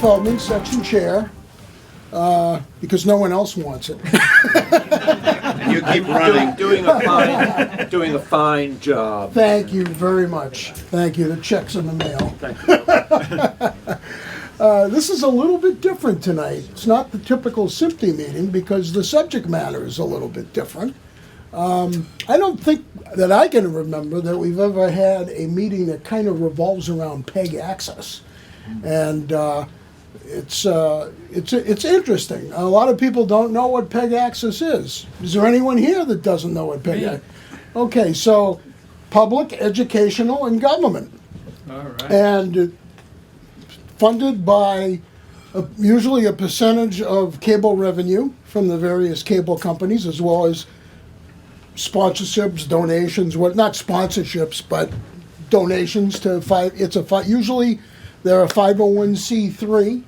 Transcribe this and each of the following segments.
Feldman, section chair, because no one else wants it. You keep running. Doing a fine job. Thank you very much. Thank you. The check's in the mail. Thank you. This is a little bit different tonight. It's not the typical Smpte meeting because the subject matter is a little bit different. I don't think that I can remember that we've ever had a meeting that kind of revolves around PEG access. And it's interesting. A lot of people don't know what PEG access is. Is there anyone here that doesn't know what PEG access is? Okay, so public, educational, and government. All right. And funded by usually a percentage of cable revenue from the various cable companies, as well as sponsorships, donations, not sponsorships, but donations to usually they're a 501c3,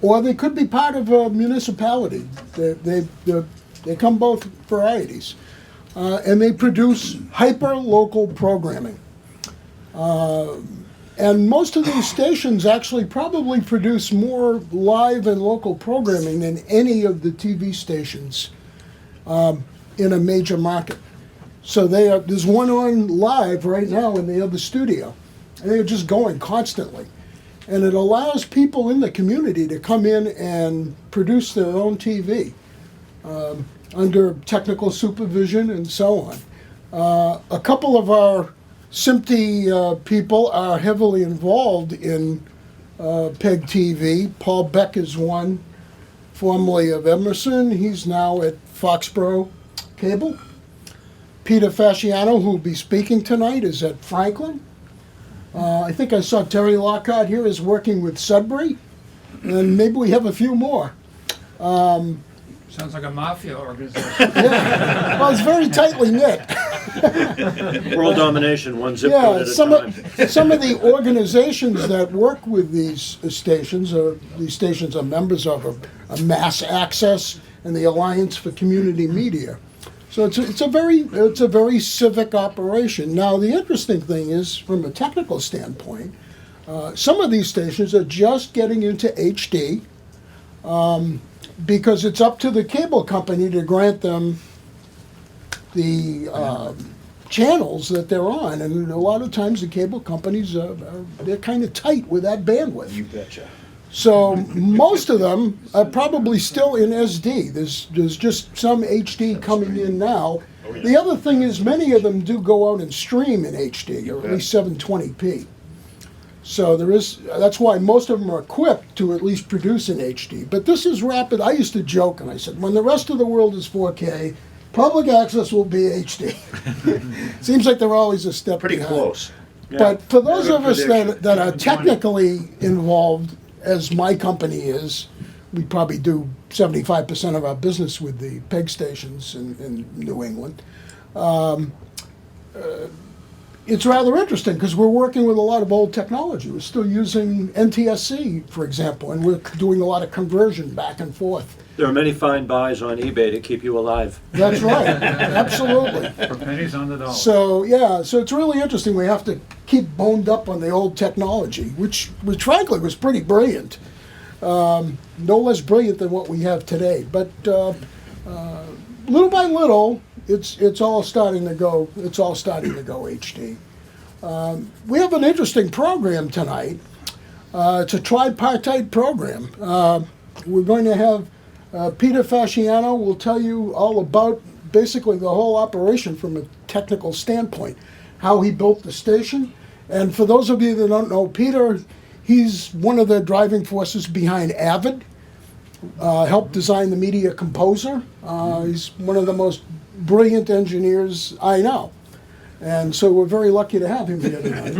or they could be part of a municipality. They come both varieties. And they produce hyper-local programming. And most of these stations actually probably produce more live and local programming than any of the TV stations in a major market. So there's one on live right now in the other studio, and they're just going constantly. And it allows people in the community to come in and produce their own TV under technical supervision and so on. A couple of our Smpte people are heavily involved in PEG TV. Paul Beck is one, formerly of Emerson. He's now at Foxborough Cable. Peter Fasciano, who will be speaking tonight, is at Franklin. I think I saw Terry Lockhart here is working with Sudbury, and maybe we have a few more. Sounds like a mafia organization. Yeah. Well, it's very tightly knit. World domination, one zip code at a time. Some of the organizations that work with these stations are members of a Mass Access and the Alliance for Community Media. So it's a very civic operation. Now the interesting thing is, from a technical standpoint, some of these stations are just getting into HD. Because it's up to the cable company to grant them the channels that they're on, and a lot of times the cable companies they're kind of tight with that bandwidth. You betcha. So most of them are probably still in SD. There's just some HD coming in now. The other thing is many of them do go out and stream in HD, or at least 720p. So that's why most of them are equipped to at least produce in HD. But this is rapid. I used to joke, and I said, when the rest of the world is 4K, public access will be HD. Seems like they're always a step Pretty behind. close. Yeah. But for those Good of us prediction. that are technically involved, as my company is, we probably do 75% of our business with the PEG stations in New England. It's rather interesting because we're working with a lot of old technology. We're still using NTSC, for example, and we're doing a lot of conversion back and forth. There are many fine buys on eBay to keep you alive. That's right, absolutely. For pennies on the dollar. So it's really interesting. We have to keep boned up on the old technology, which frankly was pretty brilliant. No less brilliant than what we have today. But little by little, it's all starting to go. It's all starting to go HD. We have an interesting program tonight. It's a tripartite program. We're going to have Peter Fasciano will tell you all about basically the whole operation from a technical standpoint, how he built the station. And for those of you that don't know Peter, he's one of the driving forces behind Avid. Helped design the Media Composer. He's one of the most brilliant engineers I know, and so we're very lucky to have him here tonight.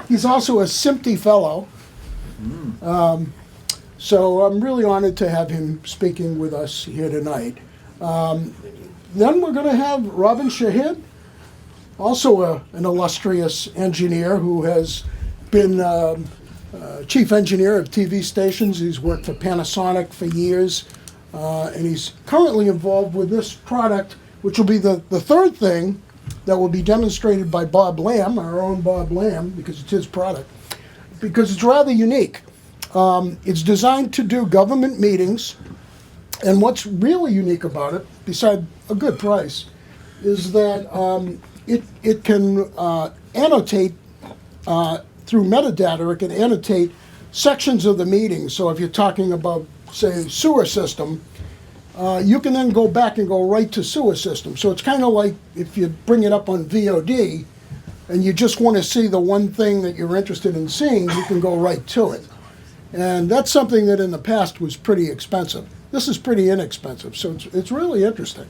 He's also a Smpte fellow, so I'm really honored to have him speaking with us here tonight. Then we're going to have Robin Shahid, also an illustrious engineer who has been chief engineer of TV stations. He's worked for Panasonic for years, and he's currently involved with this product, which will be the third thing that will be demonstrated by Bob Lamb, our own Bob Lamb, because it's his product. because it's rather unique. It's designed to do government meetings, and what's really unique about it, beside a good price, is that it can annotate through metadata. It can annotate sections of the meeting. So if you're talking about, say, sewer system, you can then go back and go right to sewer system. So it's kind of like if you bring it up on VOD and you just want to see the one thing that you're interested in seeing, you can go right to it. And that's something that in the past was pretty expensive. This is pretty inexpensive, so it's really interesting.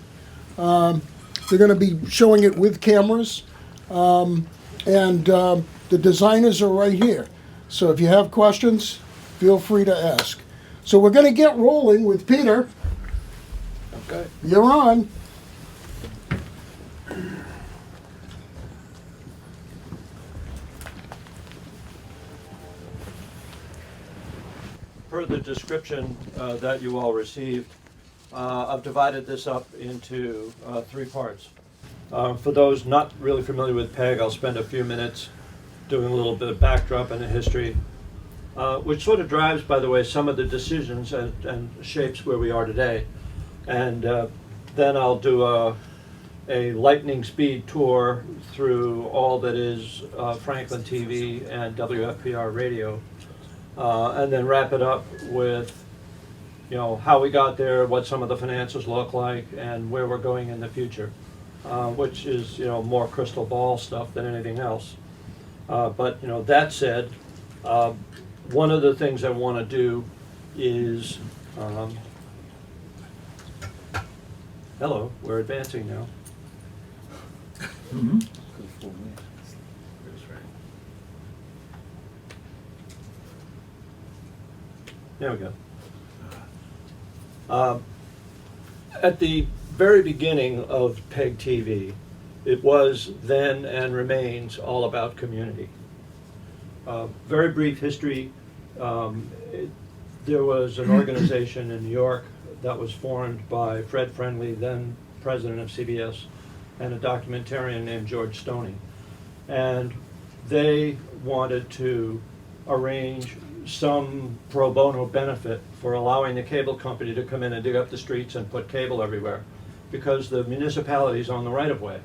They're going to be showing it with cameras, and the designers are right here. So if you have questions, feel free to ask. So we're going to get rolling with Peter. Okay. You're on. Per the description that you all received, I've divided this up into 3 parts. For those not really familiar with PEG, I'll spend a few minutes doing a little bit of backdrop and a history, which sort of drives, by the way, some of the decisions and shapes where we are today. And then I'll do a lightning speed tour through all that is Franklin TV and WFPR radio. And then wrap it up with, how we got there, what some of the finances look like, and where we're going in the future, which is, more crystal ball stuff than anything else. But, that said, one of the things I want to do is, hello, we're advancing now. There we go. At the very beginning of PEG TV, it was then and remains all about community. Very brief history. There was an organization in New York that was formed by Fred Friendly, then president of CBS, and a documentarian named George Stoney. And they wanted to arrange some pro bono benefit for allowing the cable company to come in and dig up the streets and put cable everywhere, because the municipality's on the right of way.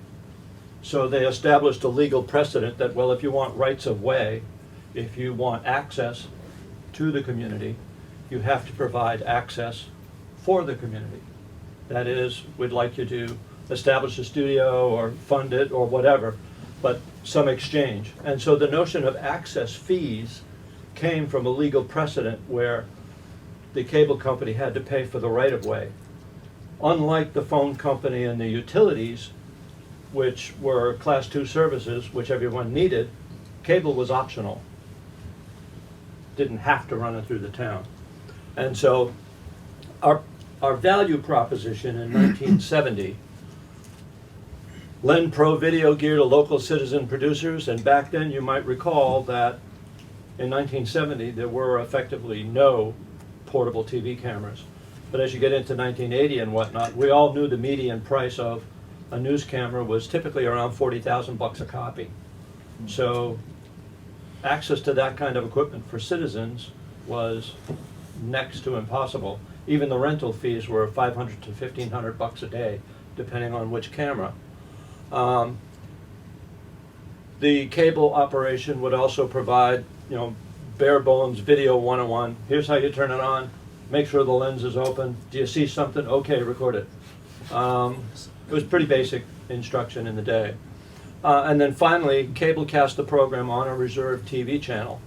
So they established a legal precedent that, well, if you want rights of way, if you want access to the community, you have to provide access for the community. That is, we'd like you to establish a studio or fund it or whatever, but some exchange. And so the notion of access fees came from a legal precedent where the cable company had to pay for the right-of-way. Unlike the phone company and the utilities, which were Class 2 services, which everyone needed, cable was optional. Didn't have to run it through the town. And so our value proposition in 1970, lend pro video gear to local citizen producers, and back then you might recall that in 1970, there were effectively no portable TV cameras. But as you get into 1980 and whatnot, we all knew the median price of a news camera was typically around $40,000 a copy. So access to that kind of equipment for citizens was next to impossible. Even the rental fees were $500 to $1,500 a day, depending on which camera. The cable operation would also provide, bare bones video 101. Here's how you turn it on. Make sure the lens is open. Do you see something? Okay, record it. It was pretty basic instruction in the day. And then finally, cable cast the program on a reserved TV channel.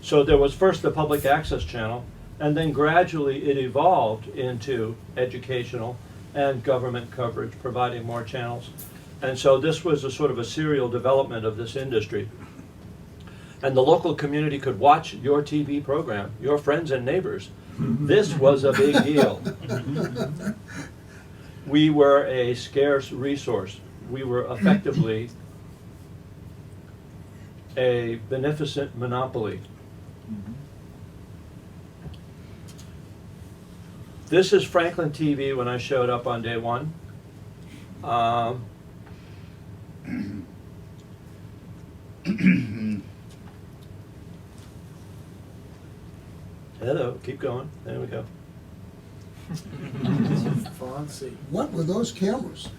So there was first the public access channel, and then gradually it evolved into educational and government coverage, providing more channels. And so this was a sort of a serial development of this industry. And the local community could watch your TV program, your friends and neighbors. This was a big deal. We were a scarce resource. We were effectively a beneficent monopoly. This is Franklin TV when I showed up on day one. Hello, keep going. There we go. Fancy. What were those cameras?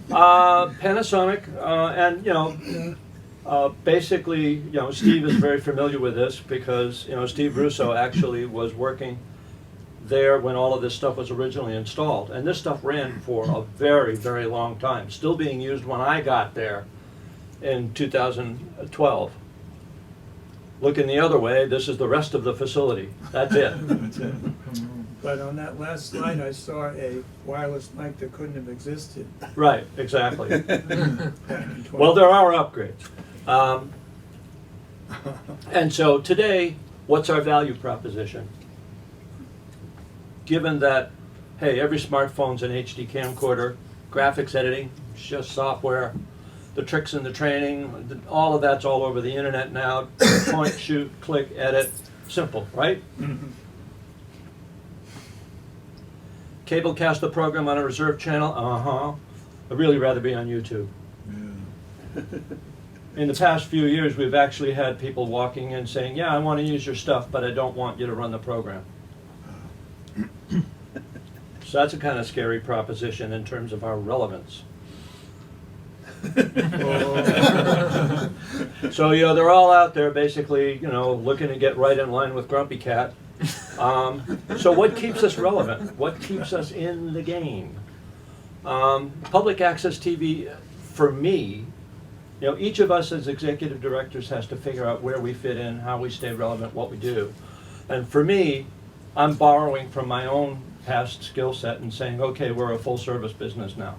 Panasonic, and basically, Steve is very familiar with this because Steve Russo actually was working there when all of this stuff was originally installed, and this stuff ran for a very, very long time. Still being used when I got there in 2012. Looking the other way, this is the rest of the facility. That's it. But on that last slide, I saw a wireless mic that couldn't have existed Right, exactly. back in 20. Well, there are upgrades. And so today, what's our value proposition? Given that, hey, every smartphone's an HD camcorder, graphics editing, it's just software, the tricks in the training, all of that's all over the internet now. Point, shoot, click, edit, simple, right? Cablecast the program on a reserved channel, I'd really rather be on YouTube. In the past few years, we've actually had people walking in saying, yeah, I want to use your stuff, but I don't want you to run the program. So that's a kind of scary proposition in terms of our relevance. So, they're all out there basically, looking to get right in line with Grumpy Cat. So what keeps us relevant? What keeps us in the game? Public access TV, for me, each of us as executive directors has to figure out where we fit in, how we stay relevant, what we do. And for me, I'm borrowing from my own past skill set and saying, okay, we're a full service business now.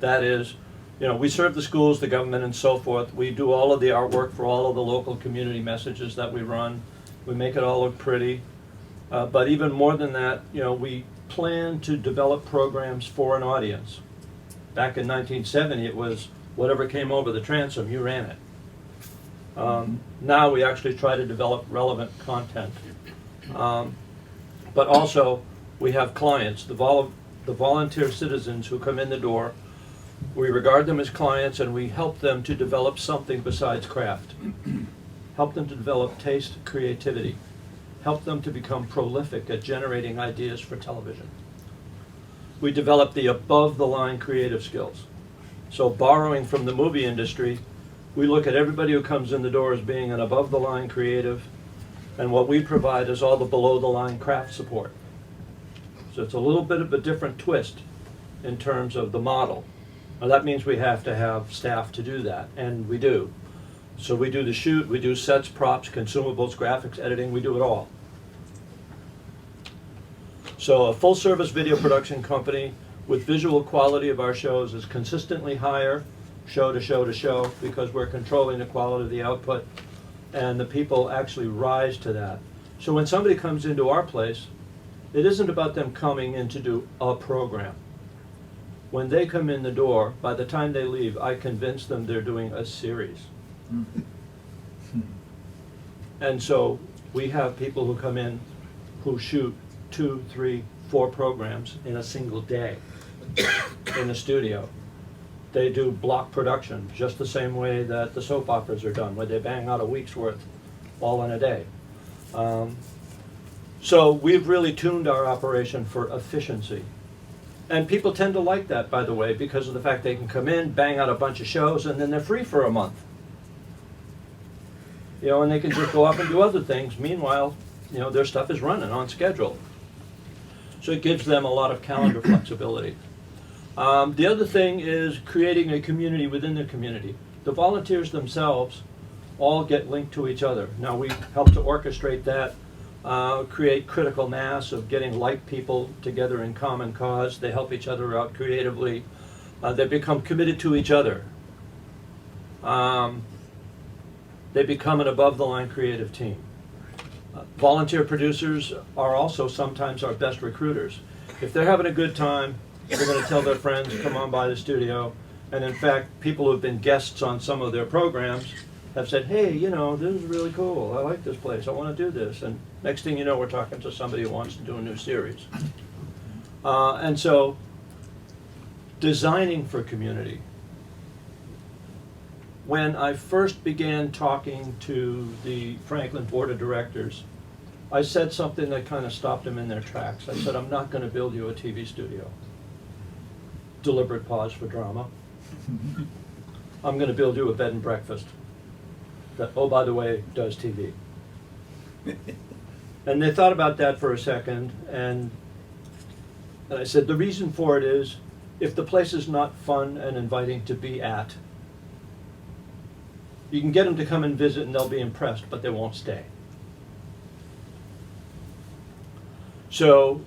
That is, we serve the schools, the government, and so forth. We do all of the artwork for all of the local community messages that we run. We make it all look pretty. But even more than that, we plan to develop programs for an audience. Back in 1970, it was whatever came over the transom, you ran it. Now we actually try to develop relevant content. But also, we have clients, the volunteer citizens who come in the door. We regard them as clients and we help them to develop something besides craft. Help them to develop taste, creativity. Help them to become prolific at generating ideas for television. We develop the above-the-line creative skills. So borrowing from the movie industry, we look at everybody who comes in the door as being an above-the-line creative, and what we provide is all the below-the-line craft support. So it's a little bit of a different twist in terms of the model. Now that means we have to have staff to do that, and we do. So we do the shoot, we do sets, props, consumables, graphics, editing, we do it all. So a full-service video production company with visual quality of our shows is consistently higher, show to show to show, because we're controlling the quality of the output, and the people actually rise to that. So when somebody comes into our place, it isn't about them coming in to do a program. When they come in the door, by the time they leave, I convince them they're doing a series. And so we have people who come in who shoot 2, 3, 4 programs in a single day in the studio. They do block production, just the same way that the soap operas are done, where they bang out a week's worth all in a day. So we've really tuned our operation for efficiency. And people tend to like that, by the way, because of the fact they can come in, bang out a bunch of shows, and then they're free for a month. And they can just go off and do other things. Meanwhile, their stuff is running on schedule. So it gives them a lot of calendar flexibility. The other thing is creating a community within the community. The volunteers themselves all get linked to each other. Now we help to orchestrate that, create critical mass of getting like people together in common cause. They help each other out creatively. They become committed to each other. They become an above-the-line creative team. Volunteer producers are also sometimes our best recruiters. If they're having a good time, they're going to tell their friends, come on by the studio. And in fact, people who have been guests on some of their programs have said, hey, this is really cool. I like this place. I want to do this. And next thing you know, we're talking to somebody who wants to do a new series. And so, designing for community. When I first began talking to the Franklin Board of Directors, I said something that kind of stopped them in their tracks. I said, I'm not going to build you a TV studio. Deliberate pause for drama. I'm going to build you a bed and breakfast that, oh, by the way, does TV. And they thought about that for a second, and I said, the reason for it is, if the place is not fun and inviting to be at, you can get them to come and visit and they'll be impressed, but they won't stay. So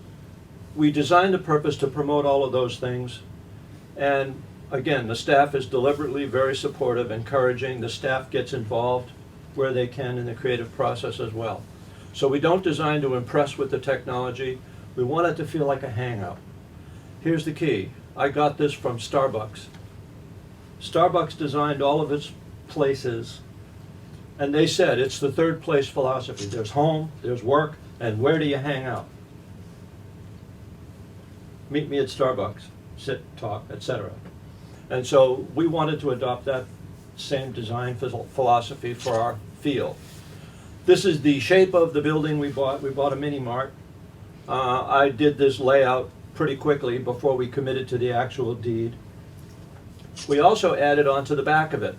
we designed the purpose to promote all of those things. And again, the staff is deliberately very supportive, encouraging. The staff gets involved where they can in the creative process as well. So we don't design to impress with the technology. We want it to feel like a hangout. Here's the key. I got this from Starbucks. Starbucks designed all of its places, and they said it's the third place philosophy. There's home, there's work, and where do you hang out? Meet me at Starbucks, sit, talk, etc. And so we wanted to adopt that same design philosophy for our field. This is the shape of the building we bought. We bought a mini mart. I did this layout pretty quickly before we committed to the actual deed. We also added onto the back of it.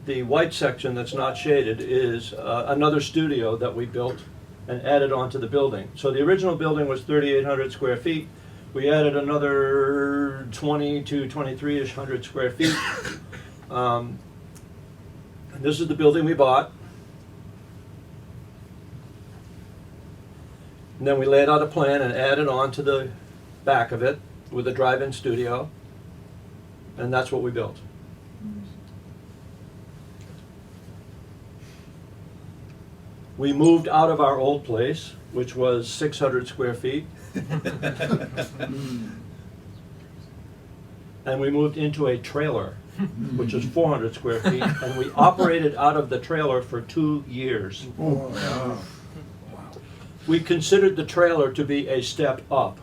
The white section that's not shaded is another studio that we built and added onto the building. So the original building was 3,800 square feet. We added another 20 to 23-ish hundred square feet. And this is the building we bought. And then we laid out a plan and added on to the back of it with a drive-in studio. And that's what we built. We moved out of our old place, which was 600 square feet. And we moved into a trailer, which is 400 square feet. And we operated out of the trailer for 2 years. We considered the trailer to be a step up.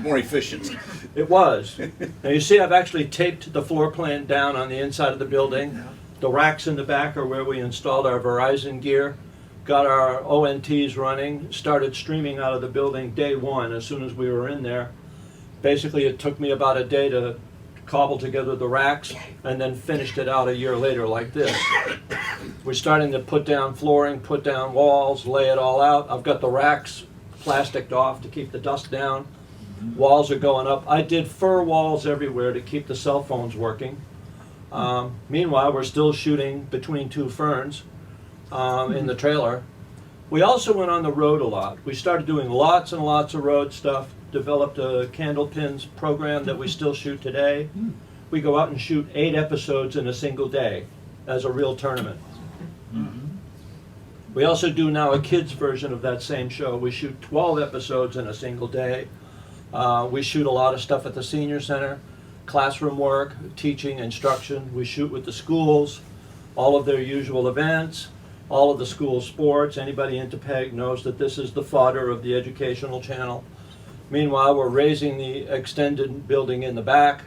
More efficient. It was. Now you see I've actually taped the floor plan down on the inside of the building. The racks in the back are where we installed our Verizon gear, got our ONTs running, started streaming out of the building day one as soon as we were in there. Basically it took me about a day to cobble together the racks and then finished it out a year later like this. We're starting to put down flooring, put down walls, lay it all out. I've got the racks plasticed off to keep the dust down. Walls are going up. I did fur walls everywhere to keep the cell phones working. Meanwhile, we're still shooting between two ferns in the trailer. We also went on the road a lot. We started doing lots and lots of road stuff, developed a Candlepins program that we still shoot today. We go out and shoot 8 episodes in a single day as a real tournament. We also do now a kids version of that same show. We shoot 12 episodes in a single day. We shoot a lot of stuff at the senior center, classroom work, teaching, instruction. We shoot with the schools, all of their usual events, all of the school sports. Anybody into PEG knows that this is the fodder of the educational channel. Meanwhile, we're raising the extended building in the back.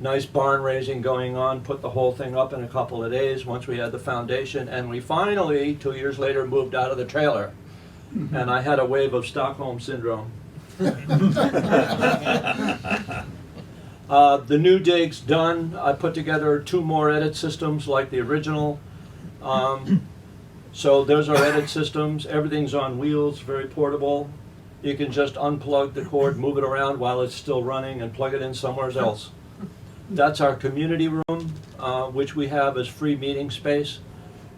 Nice barn raising going on, put the whole thing up in a couple of days once we had the foundation, and we finally, 2 years later, moved out of the trailer. And I had a wave of Stockholm Syndrome. The new dig's done. I put together 2 more edit systems like the original. So there's our edit systems. Everything's on wheels, very portable. You can just unplug the cord, move it around while it's still running, and plug it in somewhere else. That's our community room, which we have as free meeting space.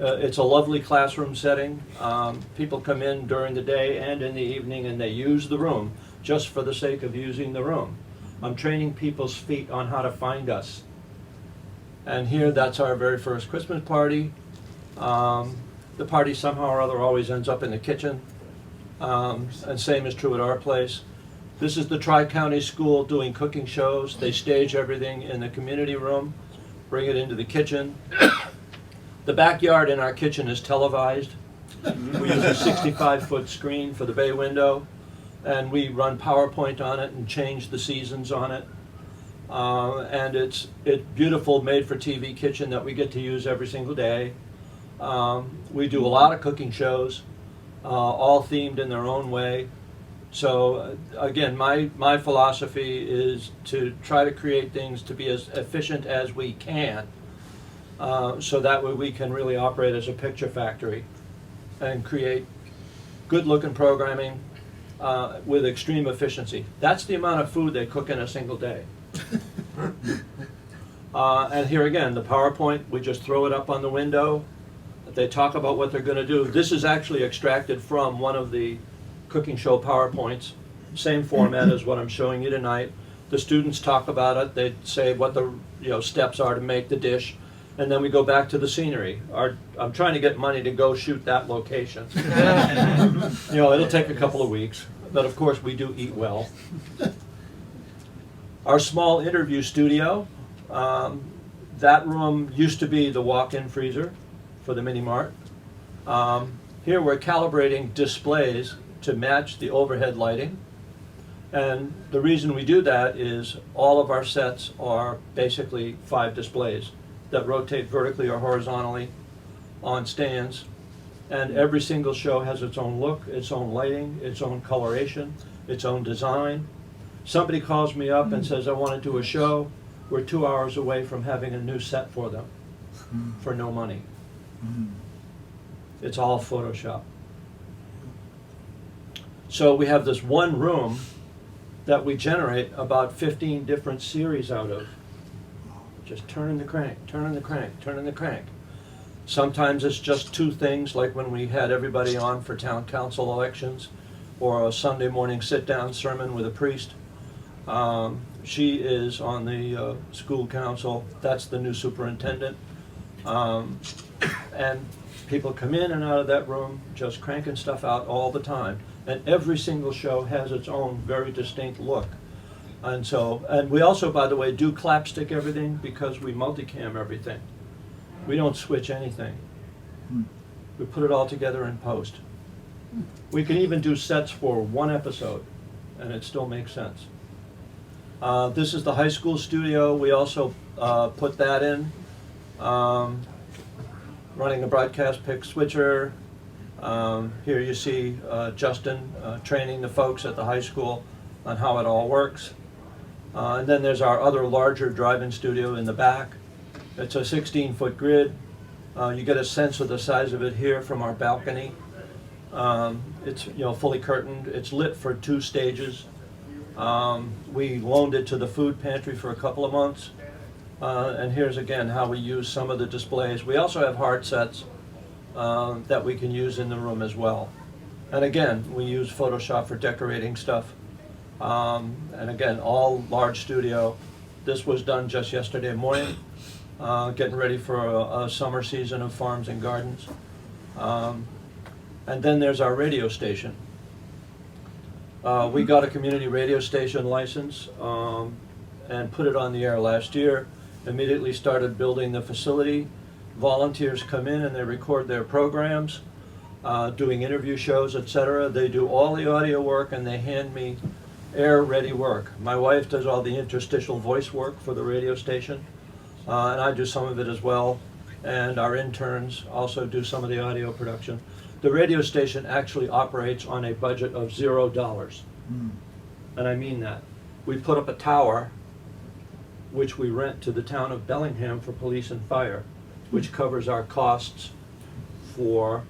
It's a lovely classroom setting. People come in during the day and in the evening, and they use the room just for the sake of using the room. I'm training people's feet on how to find us. And here, that's our very first Christmas party. The party somehow or other always ends up in the kitchen. And same is true at our place. This is the Tri-County School doing cooking shows. They stage everything in the community room, bring it into the kitchen. The backyard in our kitchen is televised. We use a 65-foot screen for the bay window, and we run PowerPoint on it and change the seasons on it. And it's beautiful made-for-TV kitchen that we get to use every single day. We do a lot of cooking shows, all themed in their own way. So again, my philosophy is to try to create things to be as efficient as we can, so that way we can really operate as a picture factory and create good-looking programming with extreme efficiency. That's the amount of food they cook in a single day. And here again, the PowerPoint, we just throw it up on the window. They talk about what they're going to do. This is actually extracted from one of the cooking show PowerPoints, same format as what I'm showing you tonight. The students talk about it. They say what the steps are to make the dish, and then we go back to the scenery. I'm trying to get money to go shoot that location. It'll take a couple of weeks, but of course we do eat well. Our small interview studio, that room used to be the walk-in freezer for the mini mart. Here we're calibrating displays to match the overhead lighting. And the reason we do that is all of our sets are basically 5 displays that rotate vertically or horizontally on stands. And every single show has its own look, its own lighting, its own coloration, its own design. Somebody calls me up and says, I want to do a show. We're 2 hours away from having a new set for them for no money. It's all Photoshop. So we have this one room that we generate about 15 different series out of. Just turning the crank, turning the crank, turning the crank. Sometimes it's just 2 things, like when we had everybody on for town council elections, or a Sunday morning sit-down sermon with a priest. She is on the school council. That's the new superintendent. And people come in and out of that room just cranking stuff out all the time. And every single show has its own very distinct look. And we also, by the way, do clapstick everything because we multicam everything. We don't switch anything. We put it all together in post. We can even do sets for 1 episode, and it still makes sense. This is the high school studio. We also put that in. Running a broadcast pick switcher. Here you see Justin training the folks at the high school on how it all works. And then there's our other larger drive-in studio in the back. It's a 16-foot grid. You get a sense of the size of it here from our balcony. It's fully curtained. It's lit for 2 stages. We loaned it to the food pantry for a couple of months. And here's again how we use some of the displays. We also have hard sets that we can use in the room as well. And again, we use Photoshop for decorating stuff. And again, all large studio. This was done just yesterday morning, getting ready for a summer season of farms and gardens. And then there's our radio station. We got a community radio station license and put it on the air last year. Immediately started building the facility. Volunteers come in and they record their programs, doing interview shows, etc. They do all the audio work and they hand me air-ready work. My wife does all the interstitial voice work for the radio station, and I do some of it as well. And our interns also do some of the audio production. The radio station actually operates on a budget of $0. And I mean that. We put up a tower, which we rent to the town of Bellingham for police and fire, which covers our costs for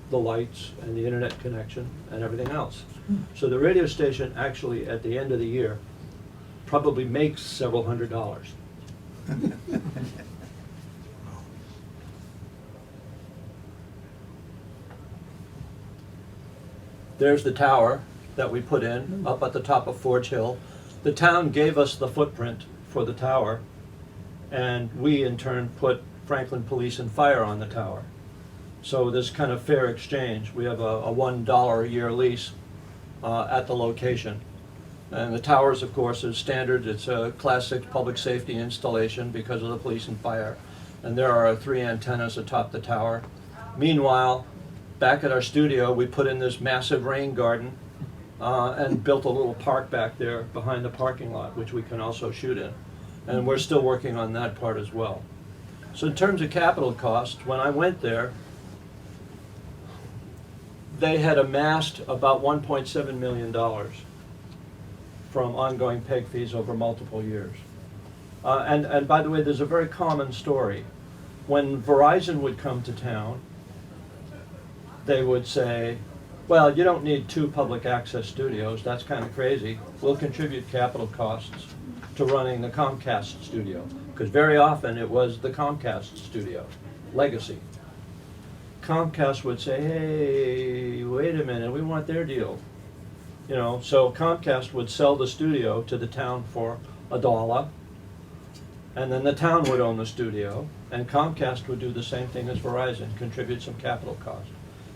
the lights and the internet connection and everything else. So the radio station actually, at the end of the year, probably makes several $100s. There's the tower that we put in up at the top of Forge Hill. The town gave us the footprint for the tower, and we in turn put Franklin Police and Fire on the tower. So this kind of fair exchange. We have a $1 a year lease at the location. And the towers, of course, is standard. It's a Class 6 public safety installation because of the police and fire. And there are 3 antennas atop the tower. Meanwhile, back at our studio, we put in this massive rain garden and built a little park back there behind the parking lot, which we can also shoot in. And we're still working on that part as well. So in terms of capital costs, when I went there, they had amassed about $1.7 million from ongoing PEG fees over multiple years. And by the way, there's a very common story. When Verizon would come to town, they would say, well, you don't need 2 public access studios, that's kind of crazy. We'll contribute capital costs to running the Comcast studio, because very often it was the Comcast studio, legacy. Comcast would say, hey, wait a minute, we want their deal. You know, so Comcast would sell the studio to the town for $1, and then the town would own the studio, and Comcast would do the same thing as Verizon, contribute some capital cost.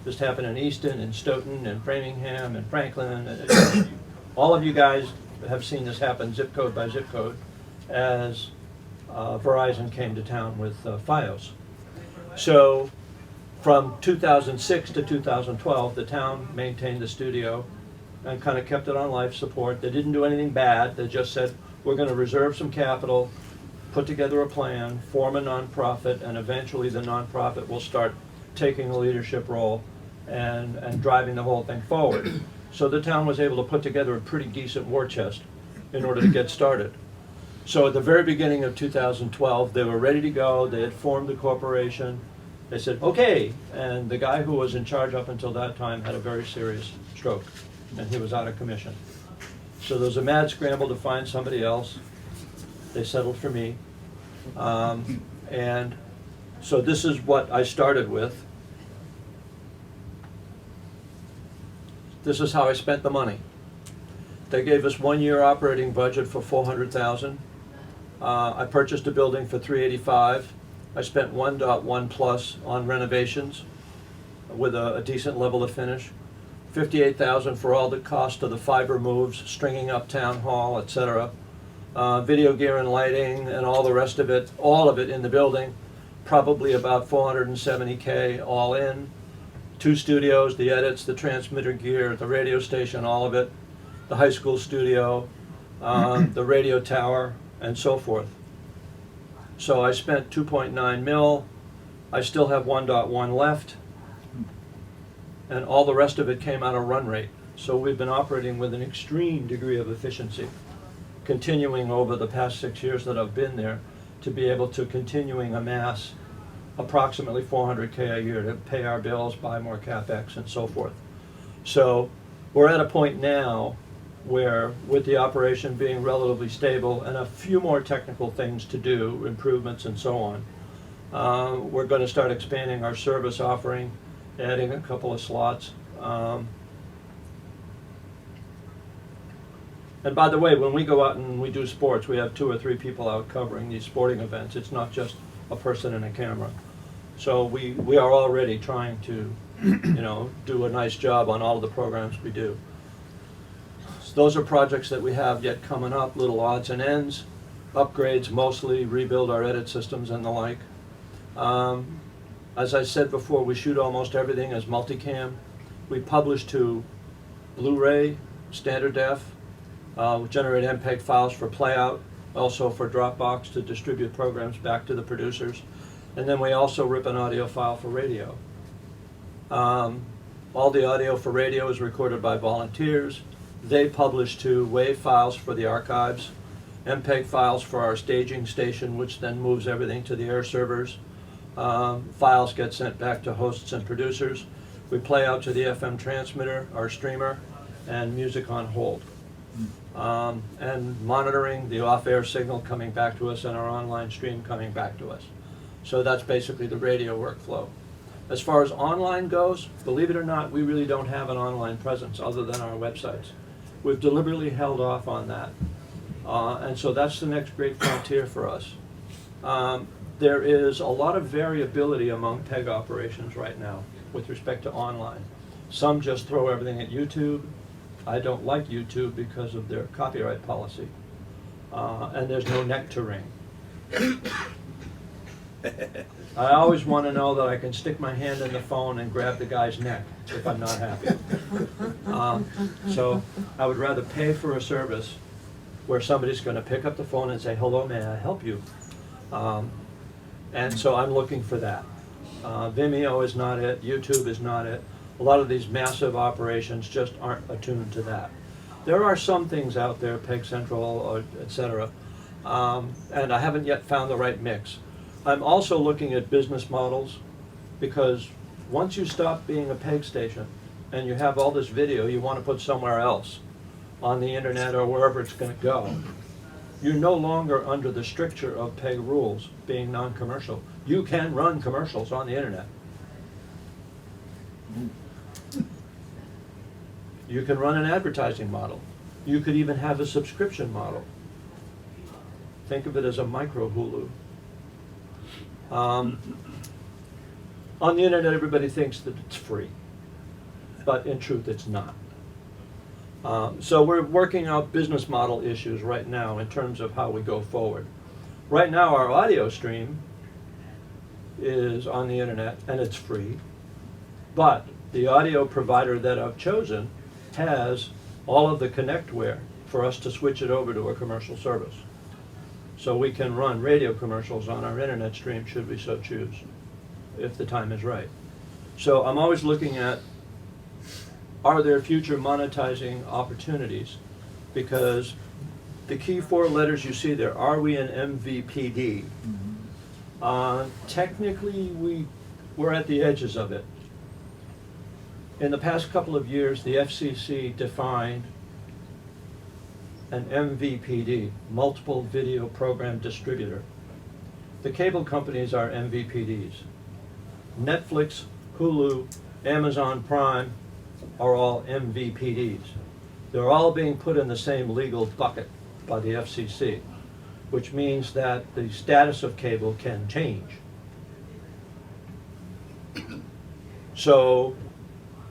This happened in Easton, in Stoughton, in Framingham, in Franklin. All of you guys have seen this happen zip code by zip code as Verizon came to town with Fios. So from 2006 to 2012, the town maintained the studio and kind of kept it on life support. They didn't do anything bad. They just said, we're going to reserve some capital, put together a plan, form a nonprofit, and eventually the nonprofit will start taking a leadership role and driving the whole thing forward. So the town was able to put together a pretty decent war chest in order to get started. So at the very beginning of 2012, they were ready to go. They had formed the corporation. They said, okay, and the guy who was in charge up until that time had a very serious stroke, and he was out of commission. So there was a mad scramble to find somebody else. They settled for me. And so this is what I started with. This is how I spent the money. They gave us 1-year operating budget for $400,000. I purchased a building for $385,000. I spent 1.1 plus on renovations with a decent level of finish. $58,000 for all the cost of the fiber moves, stringing up town hall, etc. Video gear and lighting and all the rest of it, all of it in the building. Probably about $470K all in. 2 studios, the edits, the transmitter gear, the radio station, all of it. The high school studio, the radio tower, and so forth. So I spent 2.9 mil. I still have 1.1 left. And all the rest of it came out of run rate. So we've been operating with an extreme degree of efficiency, continuing over the past 6 years that I've been there to be able to continuing amass approximately $400K a year to pay our bills, buy more CapEx, and so forth. So we're at a point now where, with the operation being relatively stable and a few more technical things to do, improvements and so on, we're going to start expanding our service offering, adding a couple of slots. And by the way, when we go out and we do sports, we have 2 or 3 people out covering these sporting events. It's not just a person and a camera. So we are already trying to, do a nice job on all of the programs we do. So those are projects that we have yet coming up, little odds and ends, upgrades mostly, rebuild our edit systems and the like. As I said before, we shoot almost everything as multicam. We publish to Blu-ray, standard def. We generate MPEG files for playout, also for Dropbox to distribute programs back to the producers. And then we also rip an audio file for radio. All the audio for radio is recorded by volunteers. They publish to WAV files for the archives, MPEG files for our staging station, which then moves everything to the air servers. Files get sent back to hosts and producers. We play out to the FM transmitter, our streamer, and music on hold. And monitoring the off-air signal coming back to us and our online stream coming back to us. So that's basically the radio workflow. As far as online goes, believe it or not, we really don't have an online presence other than our websites. We've deliberately held off on that. And so that's the next great frontier for us. There is a lot of variability among PEG operations right now with respect to online. Some just throw everything at YouTube. I don't like YouTube because of their copyright policy. And there's no neck to wring. I always want to know that I can stick my hand in the phone and grab the guy's neck if I'm not happy. So I would rather pay for a service where somebody's going to pick up the phone and say, hello, may I help you? And so I'm looking for that. Vimeo is not it, YouTube is not it. A lot of these massive operations just aren't attuned to that. There are some things out there, Peg Central, or et cetera, and I haven't yet found the right mix. I'm also looking at business models, because once you stop being a Peg station and you have all this video you want to put somewhere else on the internet or wherever it's going to go, you're no longer under the stricture of Peg rules, being non-commercial. You can run commercials on the internet. You can run an advertising model. You could even have a subscription model. Think of it as a micro Hulu. On the internet, everybody thinks that it's free, but in truth, it's not. So we're working out business model issues right now in terms of how we go forward. Right now, our audio stream is on the internet and it's free, but the audio provider that I've chosen has all of the connectware for us to switch it over to a commercial service. So we can run radio commercials on our internet stream should we so choose, if the time is right. So I'm always looking at, are there future monetizing opportunities? Because the key 4 letters you see there, are we an MVPD? Technically, we're at the edges of it. In the past couple of years, the FCC defined an MVPD, multiple video program distributor. The cable companies are MVPDs. Netflix, Hulu, Amazon Prime are all MVPDs. They're all being put in the same legal bucket by the FCC, which means that the status of cable can change. So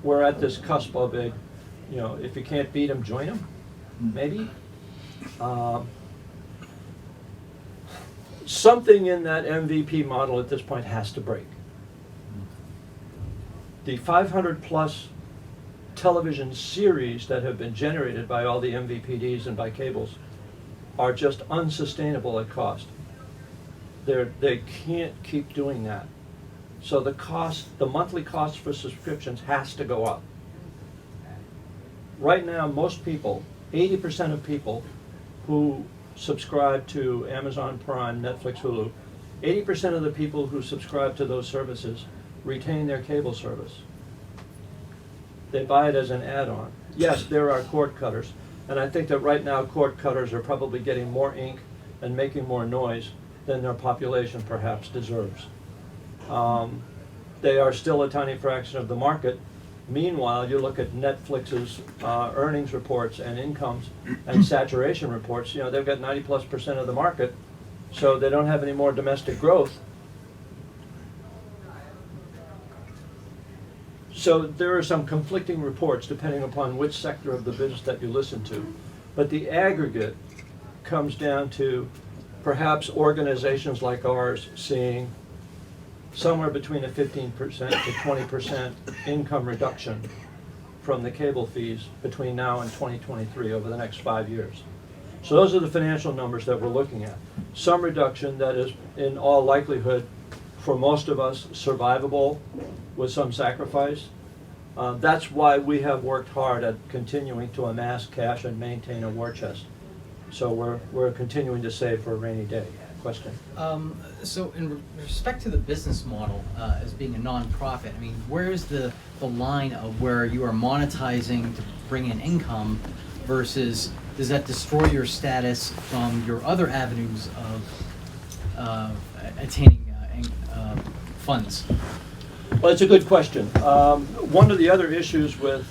we're at this cusp of a, if you can't beat them, join them, maybe. Something in that MVP model at this point has to break. The 500 plus television series that have been generated by all the MVPDs and by cables are just unsustainable at cost. They can't keep doing that. So the monthly cost for subscriptions has to go up. Right now, most people, 80% of people who subscribe to Amazon Prime, Netflix, Hulu, 80% of the people who subscribe to those services retain their cable service. They buy it as an add-on. Yes, there are cord cutters, and I think that right now cord cutters are probably getting more ink and making more noise than their population perhaps deserves. They are still a tiny fraction of the market. Meanwhile, you look at Netflix's earnings reports and incomes and saturation reports, they've got 90+% of the market, so they don't have any more domestic growth. So there are some conflicting reports depending upon which sector of the business that you listen to. But the aggregate comes down to perhaps organizations like ours seeing somewhere between a 15% to 20% income reduction from the cable fees between now and 2023 over the next 5 years. So those are the financial numbers that we're looking at. Some reduction that is in all likelihood for most of us survivable with some sacrifice. That's why we have worked hard at continuing to amass cash and maintain a war chest. So we're continuing to save for a rainy day. Question? So in respect to the business model as being a nonprofit, I mean, where is the line of where you are monetizing to bring in income versus does that destroy your status from your other avenues of attaining funds? Well, it's a good question. One of the other issues with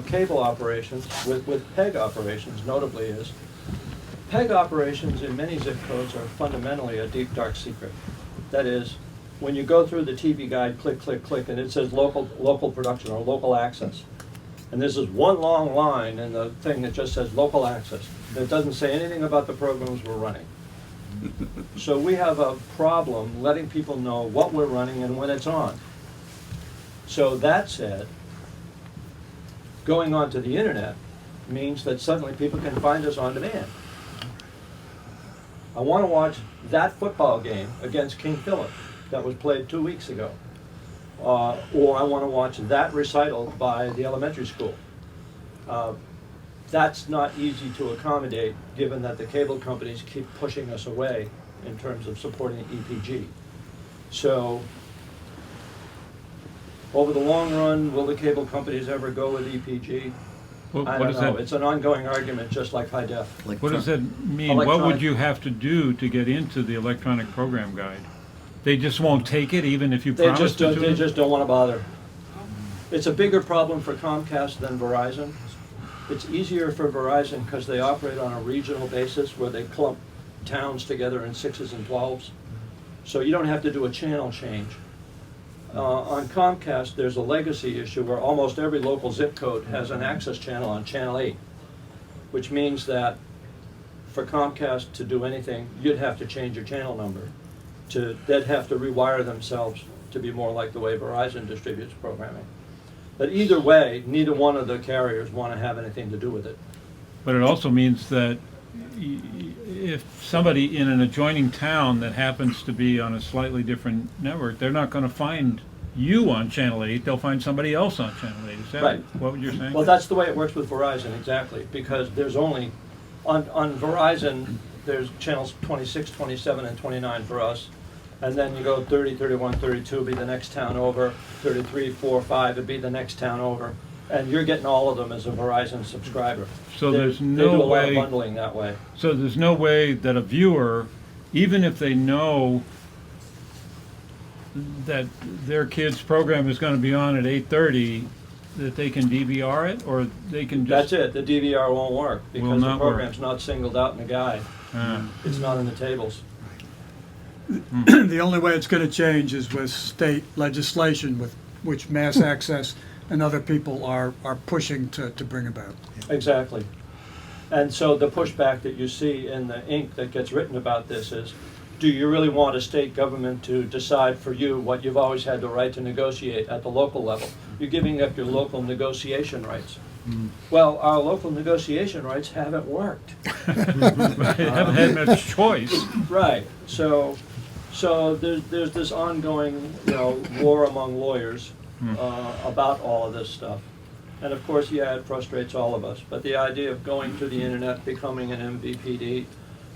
cable operations, with PEG operations notably, is PEG operations in many zip codes are fundamentally a deep, dark secret. That is, when you go through the TV guide, click, click, click, and it says local production or local access. And this is one long line in the thing that just says local access. It doesn't say anything about the programs we're running. So we have a problem letting people know what we're running and when it's on. So that said, going onto the internet means that suddenly people can find us on demand. I want to watch that football game against King Philip that was played 2 weeks ago. Or I want to watch that recital by the elementary school. That's not easy to accommodate, given that the cable companies keep pushing us away in terms of supporting EPG. So, over the long run, will the cable companies ever go with EPG? I don't know. It's an ongoing argument, just like high def. What does that mean? What would you have to do to get into the electronic program guide? They just won't take it, even if you promise to do it? They just don't want to bother. It's a bigger problem for Comcast than Verizon. It's easier for Verizon because they operate on a regional basis where they clump towns together in 6s and 12s. So you don't have to do a channel change. On Comcast, there's a legacy issue where almost every local zip code has an access channel on channel 8, which means that for Comcast to do anything, you'd have to change your channel number. They'd have to rewire themselves to be more like the way Verizon distributes programming. But either way, neither one of the carriers want to have anything to do with it. But it also means that if somebody in an adjoining town that happens to be on a slightly different network, they're not going to find you on Channel 8, they'll find somebody else on Channel 8. Is that Right. what you're saying? Well, that's the way it works with Verizon, exactly, because there's only, on Verizon, there's channels 26, 27, and 29 for us, and then you go 30, 31, 32 would be the next town over, 33, 4, 5 would be the next town over, and you're getting all of them as a Verizon subscriber. So there's They do no a lot of way, bundling that way. so there's no way that a viewer, even if they know that their kid's program is going to be on at 8:30, that they can DVR it, or they can just... That's it, the DVR won't work, Will because the not work. program's not singled out in the guide. It's not in the tables. The only way it's going to change is with state legislation, with which mass access and other people are pushing to bring about. Exactly. And so the pushback that you see in the ink that gets written about this is, do you really want a state government to decide for you what you've always had the right to negotiate at the local level? You're giving up your local negotiation rights. Well, our local negotiation rights haven't worked. They haven't had much choice. Right. So there's this ongoing, war among lawyers about all of this stuff. And of course, yeah, it frustrates all of us. But the idea of going to the internet, becoming an MVPD,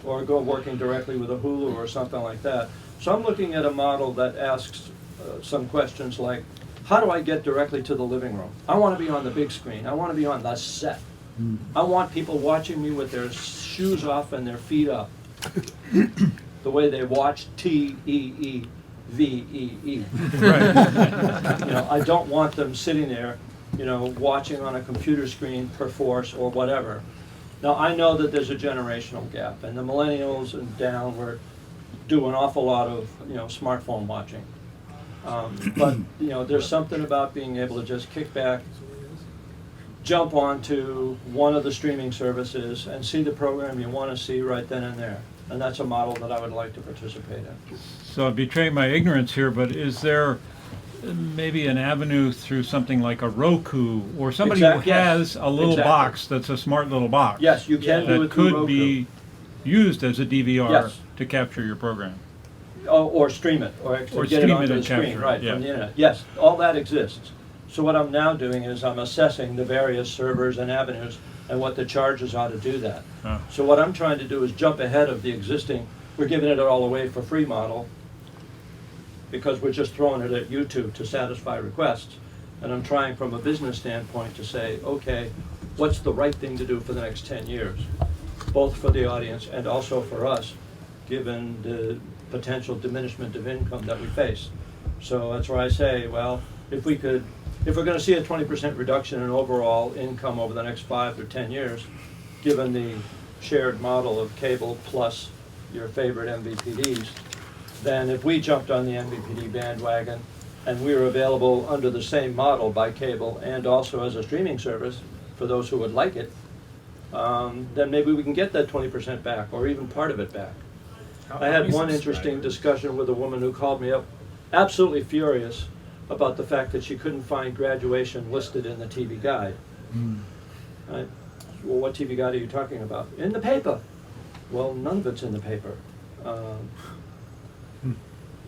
or go working directly with a Hulu or something like that. So I'm looking at a model that asks some questions like, how do I get directly to the living room? I want to be on the big screen. I want to be on the set. I want people watching me with their shoes off and their feet up. The way they watch TEEVEE. Right. I don't want them sitting there, watching on a computer screen perforce or whatever. Now, I know that there's a generational gap, and the millennials and down were do an awful lot of, smartphone watching. But, there's something about being able to just kick back, jump onto one of the streaming services and see the program you want to see right then and there. And that's a model that I would like to participate in. So I'm betraying my ignorance here, but is there maybe an avenue through something like a Roku, or somebody who has a little box that's a smart little box? Yes, you can do that it through could Roku. be used as a DVR Yes. to capture your program. Or stream it, or actually Or get it stream onto it the and screen, capture it, right, yeah. from the internet. Yes, all that exists. So what I'm now doing is I'm assessing the various servers and avenues and what the charges are to do that. Ah. So what I'm trying to do is jump ahead of the existing, we're giving it all away for free model, because we're just throwing it at YouTube to satisfy requests. And I'm trying from a business standpoint to say, okay, what's the right thing to do for the next 10 years? Both for the audience and also for us, given the potential diminishment of income that we face. So that's where I say, well, if we're going to see a 20% reduction in overall income over the next 5 or 10 years, given the shared model of cable plus your favorite MVPDs, then if we jumped on the MVPD bandwagon and we were available under the same model by cable and also as a streaming service for those who would like it, then maybe we can get that 20% back or even part of it back. I had one interesting discussion with a woman who called me up absolutely furious about the fact that she couldn't find graduation listed in the TV guide. Right? Well, what TV guide are you talking about? In the paper. Well, none of it's in the paper.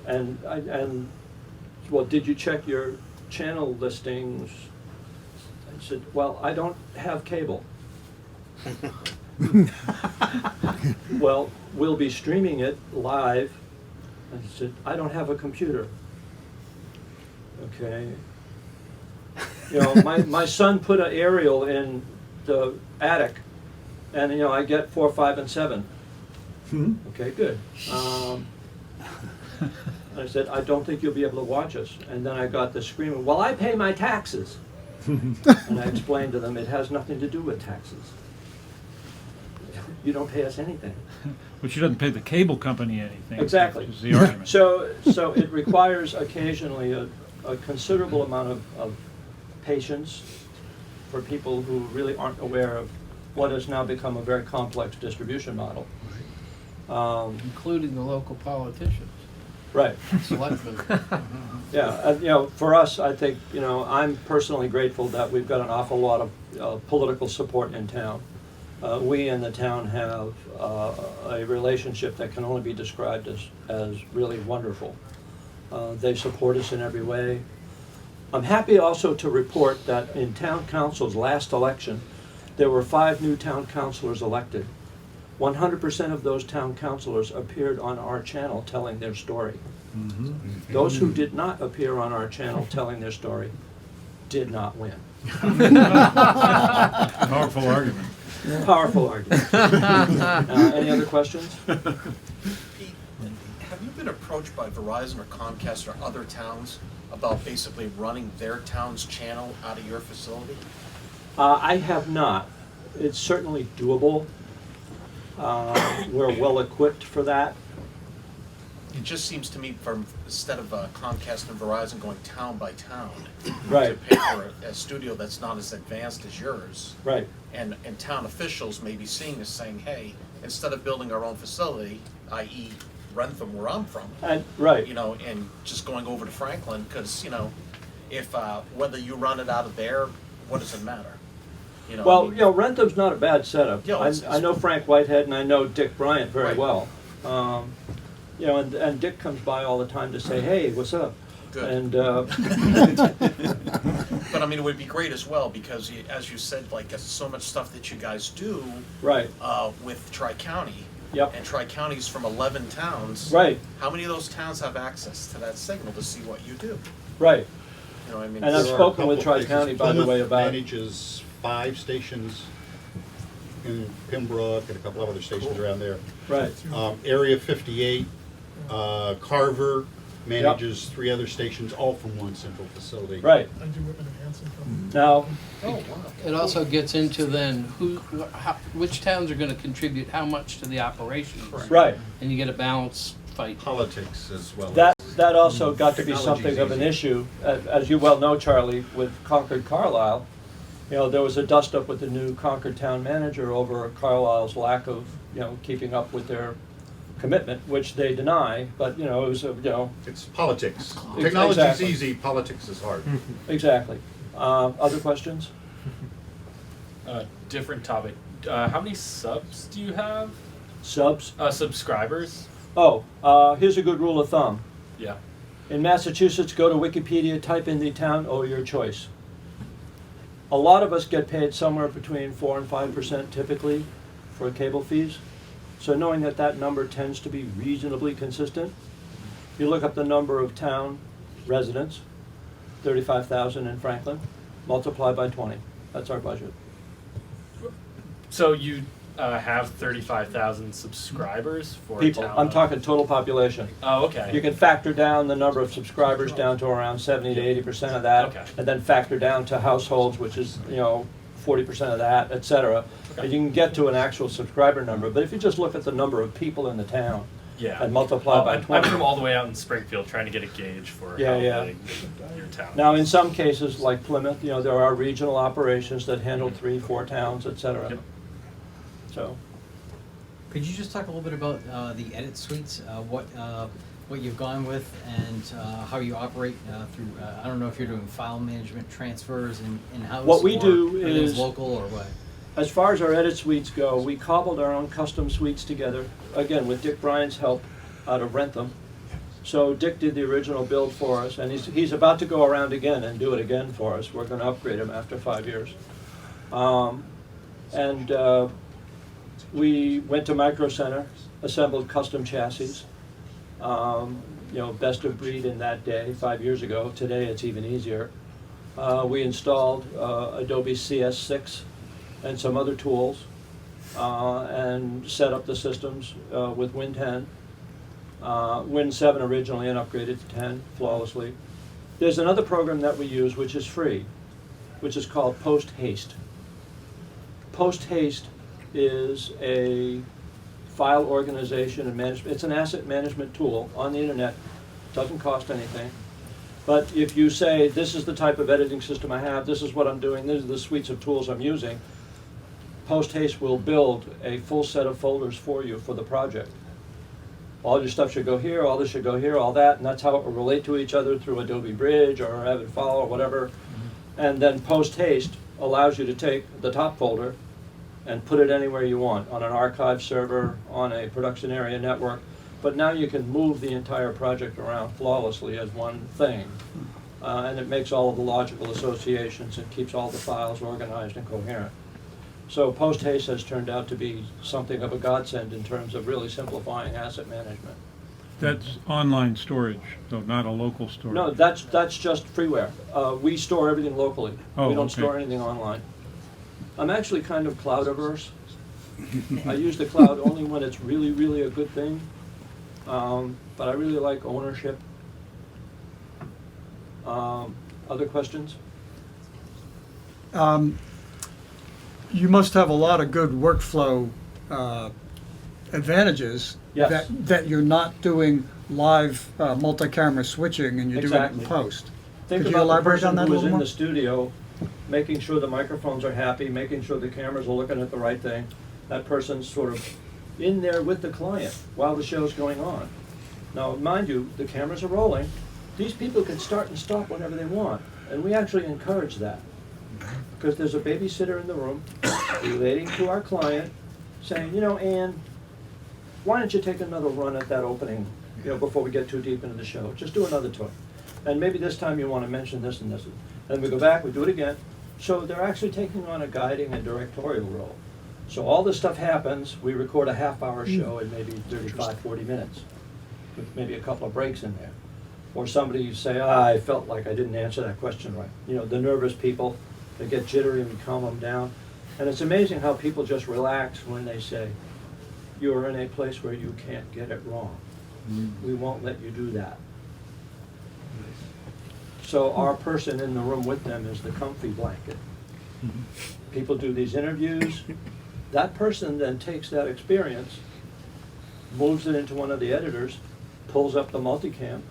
And well, did you check your channel listings? I said, well, I don't have cable. Well, we'll be streaming it live. I said, I don't have a computer. Okay. You know, my son put an aerial in the attic, and, you know, I get 4, 5, and 7. Okay, good. I said, I don't think you'll be able to watch us. And then I got the screaming, well, I pay my taxes. And I explained to them, it has nothing to do with taxes. You don't pay us anything. But she doesn't pay the cable company anything. Exactly. Is the argument. So it requires occasionally a considerable amount of patience for people who really aren't aware of what has now become a very complex distribution model. Including the local politicians, Right. selectmen. Yeah, you know, for us, I think, you know, I'm personally grateful that we've got an awful lot of political support in town. We in the town have a relationship that can only be described as really wonderful. They support us in every way. I'm happy also to report that in town council's last election, there were 5 new town councilors elected. 100% of those town councilors appeared on our channel telling their story. Those who did not appear on our channel telling their story did not win. Powerful argument. Powerful argument. Any other questions? Pete, have you been approached by Verizon or Comcast or other towns about basically running their town's channel out of your facility? I have not. It's certainly doable. We're well equipped for that. It just seems to me from, instead of Comcast and Verizon going town by town Right. to pay for a studio that's not as advanced as yours, Right. and town officials may be seeing this saying, hey, instead of building our own facility, i.e. Rentham where I'm from, Right. you know, and just going over to Franklin, because, you know, if, whether you run it out of there, what does it matter? You know, I Well, mean, you know, Rentham's not a bad setup. Yeah, I know Frank Whitehead and I know Dick Bryant very Right. well. You know, and Dick comes by all the time to say, hey, what's up? Good. And But I mean, it would be great as well, because as you said, like, so much stuff that you guys do right. with Tri-County. Yep. And Tri-County's from 11 towns. Right. How many of those towns have access to that signal to see what you do? Right. You know, I mean, And I've There are a spoken with couple Tri-County, places. by the way, Plymouth about manages 5 stations in Pembroke and a couple of other stations around there. right. Area 58, Carver manages 3 other stations, all from one central facility. Right. Now, It also gets into then which towns are gonna contribute how much to the operation. right. And you get a balanced fight. Politics as well. That also got to be Technology's something of an easy. issue. As you well know, Charlie, with Concord Carlisle, you know, there was a dust-up with the new Concord town manager over Carlisle's lack of, you know, keeping up with their commitment, which they deny, but, you know, it was, you know, It's politics. Exactly. Technology's easy, politics is hard. exactly. Other questions? Different topic. How many subs do you have? Subs? Subscribers? Oh, here's a good rule of thumb. Yeah. In Massachusetts, go to Wikipedia, type in the town, your choice. A lot of us get paid somewhere between 4 and 5% typically for cable fees. So knowing that that number tends to be reasonably consistent, you look up the number of town residents, 35,000 in Franklin, multiply by 20. That's our budget. So you have 35,000 subscribers for People, a town I'm of- talking total population. Oh, okay. You can factor down the number of subscribers down to around 70 to 80% of that, Okay. and then factor down to households, which is, you know, 40% of that, et cetera. Okay. And you can get to an actual subscriber number, but if you just look at the number of people in the town Yeah. and multiply by I'm 20. from all the way out in Springfield trying to get a gauge for Yeah, how yeah. big your town Now, in is. some cases, like Plymouth, you know, there are regional operations that handle 3, 4 towns, et cetera. Yep. So, Could you just talk a little bit about the edit suites, what you've gone with, and how you operate through? I don't know if you're doing file management transfers in house. What we do everything's is- local or what. as far as our edit suites go, we cobbled our own custom suites together, again, with Dick Bryan's help out of Rentham. So Dick did the original build for us, and he's about to go around again and do it again for us. We're going to upgrade him after 5 years. We went to Micro Center, assembled custom chassis. Best of breed in that day, 5 years ago. Today it's even easier. We installed Adobe CS6 and some other tools and set up the systems with Win 10. Win 7 originally and upgraded to 10 flawlessly. There's another program that we use which is free, which is called Post Haste. Post Haste is a file organization and management. It's an asset management tool on the internet. Doesn't cost anything. But if you say, this is the type of editing system I have, this is what I'm doing, these are the suites of tools I'm using, Post Haste will build a full set of folders for you for the project. All your stuff should go here, all this should go here, all that, and that's how it will relate to each other through Adobe Bridge or Avid File or whatever. And then Post Haste allows you to take the top folder and put it anywhere you want, on an archive server, on a production area network. But now you can move the entire project around flawlessly as one thing. And it makes all of the logical associations and keeps all the files organized and coherent. So Post Haste has turned out to be something of a godsend in terms of really simplifying asset management. That's online storage, though, not a local storage. No, that's just freeware. We store everything locally. Oh, We don't okay. store anything online. I'm actually kind of cloud averse. I use the cloud only when it's really, really a good thing. But I really like ownership. Other questions? You must have a lot of good workflow advantages Yes. that you're not doing live multi-camera switching and you're doing it Exactly. in post. Think Could you about the elaborate on person that a who is little in more? the studio, making sure the microphones are happy, making sure the cameras are looking at the right thing. That person's sort of in there with the client while the show's going on. Now, mind you, the cameras are rolling. These people can start and stop whenever they want, and we actually encourage that. Because there's a babysitter in the room relating to our client, saying, Ann, why don't you take another run at that opening, before we get too deep into the show? Just do another tour. And maybe this time you want to mention this and this. Then we go back, we do it again. So they're actually taking on a guiding and directorial role. So all this stuff happens, we record a half-hour show in maybe 35, 40 minutes, with maybe a couple of breaks in there. Or somebody say, I felt like I didn't answer that question right. The nervous people, they get jittery and we calm them down. And it's amazing how people just relax when they say, you're in a place where you can't get it wrong. We won't let you do that. So our person in the room with them is the comfy blanket. People do these interviews. That person then takes that experience, moves it into one of the editors, pulls up the multicam,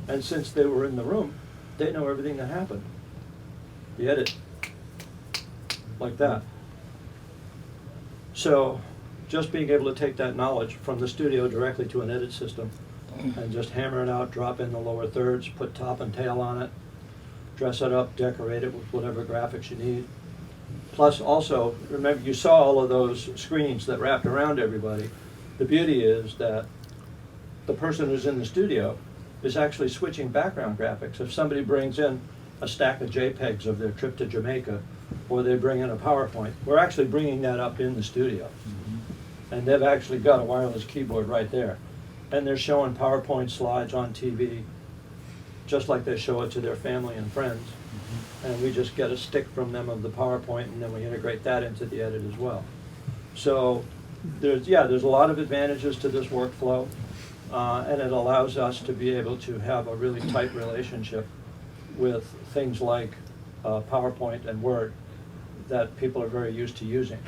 and since they were in the room, they know everything that happened. The edit, like that. So just being able to take that knowledge from the studio directly to an edit system and just hammer it out, drop in the lower thirds, put top and tail on it, dress it up, decorate it with whatever graphics you need. Plus also, remember you saw all of those screens that wrapped around everybody. The beauty is that the person who's in the studio is actually switching background graphics. If somebody brings in a stack of JPEGs of their trip to Jamaica, or they bring in a PowerPoint, we're actually bringing that up in the studio. And they've actually got a wireless keyboard right there. And they're showing PowerPoint slides on TV, just like they show it to their family and friends. And we just get a stick from them of the PowerPoint, and then we integrate that into the edit as well. So there's a lot of advantages to this workflow, and it allows us to be able to have a really tight relationship with things like PowerPoint and Word that people are very used to using.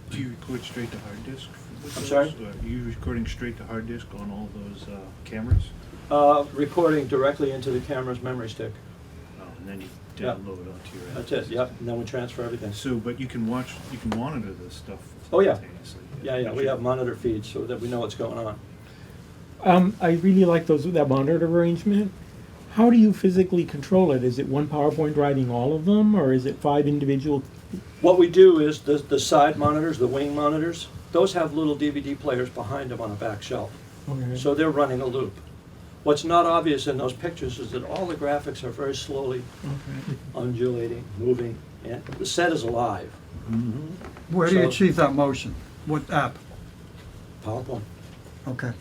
Do you record straight to hard disk? with I'm those? sorry? Are you recording straight to hard disk on all those cameras? Recording directly into the camera's memory stick. Oh, and then you Yeah. download it onto your. That's it, yep, and then we transfer everything. So, but you can monitor this stuff Oh, yeah. simultaneously. Yeah, we have monitor feeds so that we know what's going on. I really like that monitor arrangement. how do you physically control it? Is it one PowerPoint writing all of them, or is it 5 individual? What we do is the side monitors, the wing monitors, those have little DVD players behind them on a back shelf. Okay. So they're running a loop. What's not obvious in those pictures is that all the graphics are very slowly undulating, moving, and the set is alive. Where do you So- achieve that motion? What app? PowerPoint. Okay.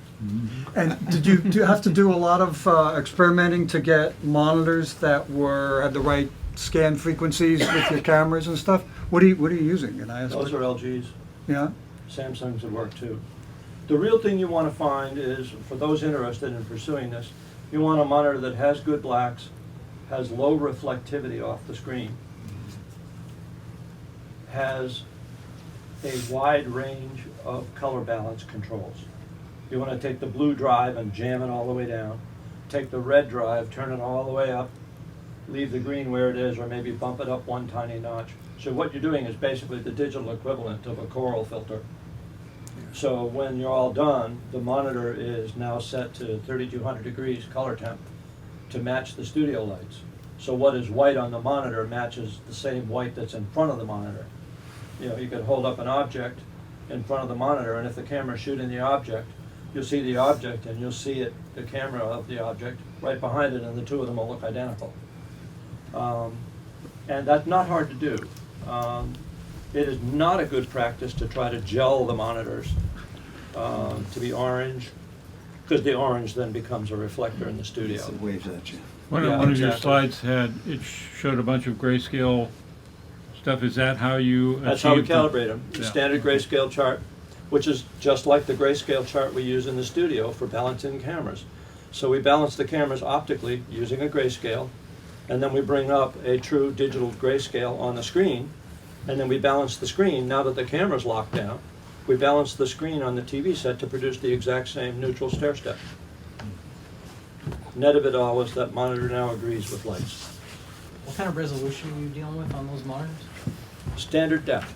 And did you have to do a lot of experimenting to get monitors that had the right scan frequencies with your cameras and stuff? What are you using? Can I ask? Those are LGs. Yeah. Samsungs would work too. The real thing you want to find is, for those interested in pursuing this, you want a monitor that has good blacks, has low reflectivity off the screen, has a wide range of color balance controls. You want to take the blue drive and jam it all the way down, take the red drive, turn it all the way up, leave the green where it is, or maybe bump it up one tiny notch. So what you're doing is basically the digital equivalent of a coral filter. So when you're all done, the monitor is now set to 3200 degrees color temp to match the studio lights. So what is white on the monitor matches the same white that's in front of the monitor. You know, you could hold up an object in front of the monitor, and if the camera's shooting the object, you'll see the object and you'll see it, the camera of the object, right behind it, and the two of them will look identical. And that's not hard to do. It is not a good practice to try to gel the monitors to be orange, because the orange then becomes a reflector in the studio. It waves at you. One Yeah, of your exactly. slides had, it showed a bunch of grayscale stuff. Is that how you That's how we achieved the- calibrate them. The Yeah. standard grayscale chart, which is just like the grayscale chart we use in the studio for balancing cameras. So we balance the cameras optically using a grayscale, and then we bring up a true digital grayscale on the screen, and then we balance the screen. Now that the camera's locked down, we balance the screen on the TV set to produce the exact same neutral stair step. Net of it all is that monitor now agrees with lights. What kind of resolution are you dealing with on those monitors? Standard depth.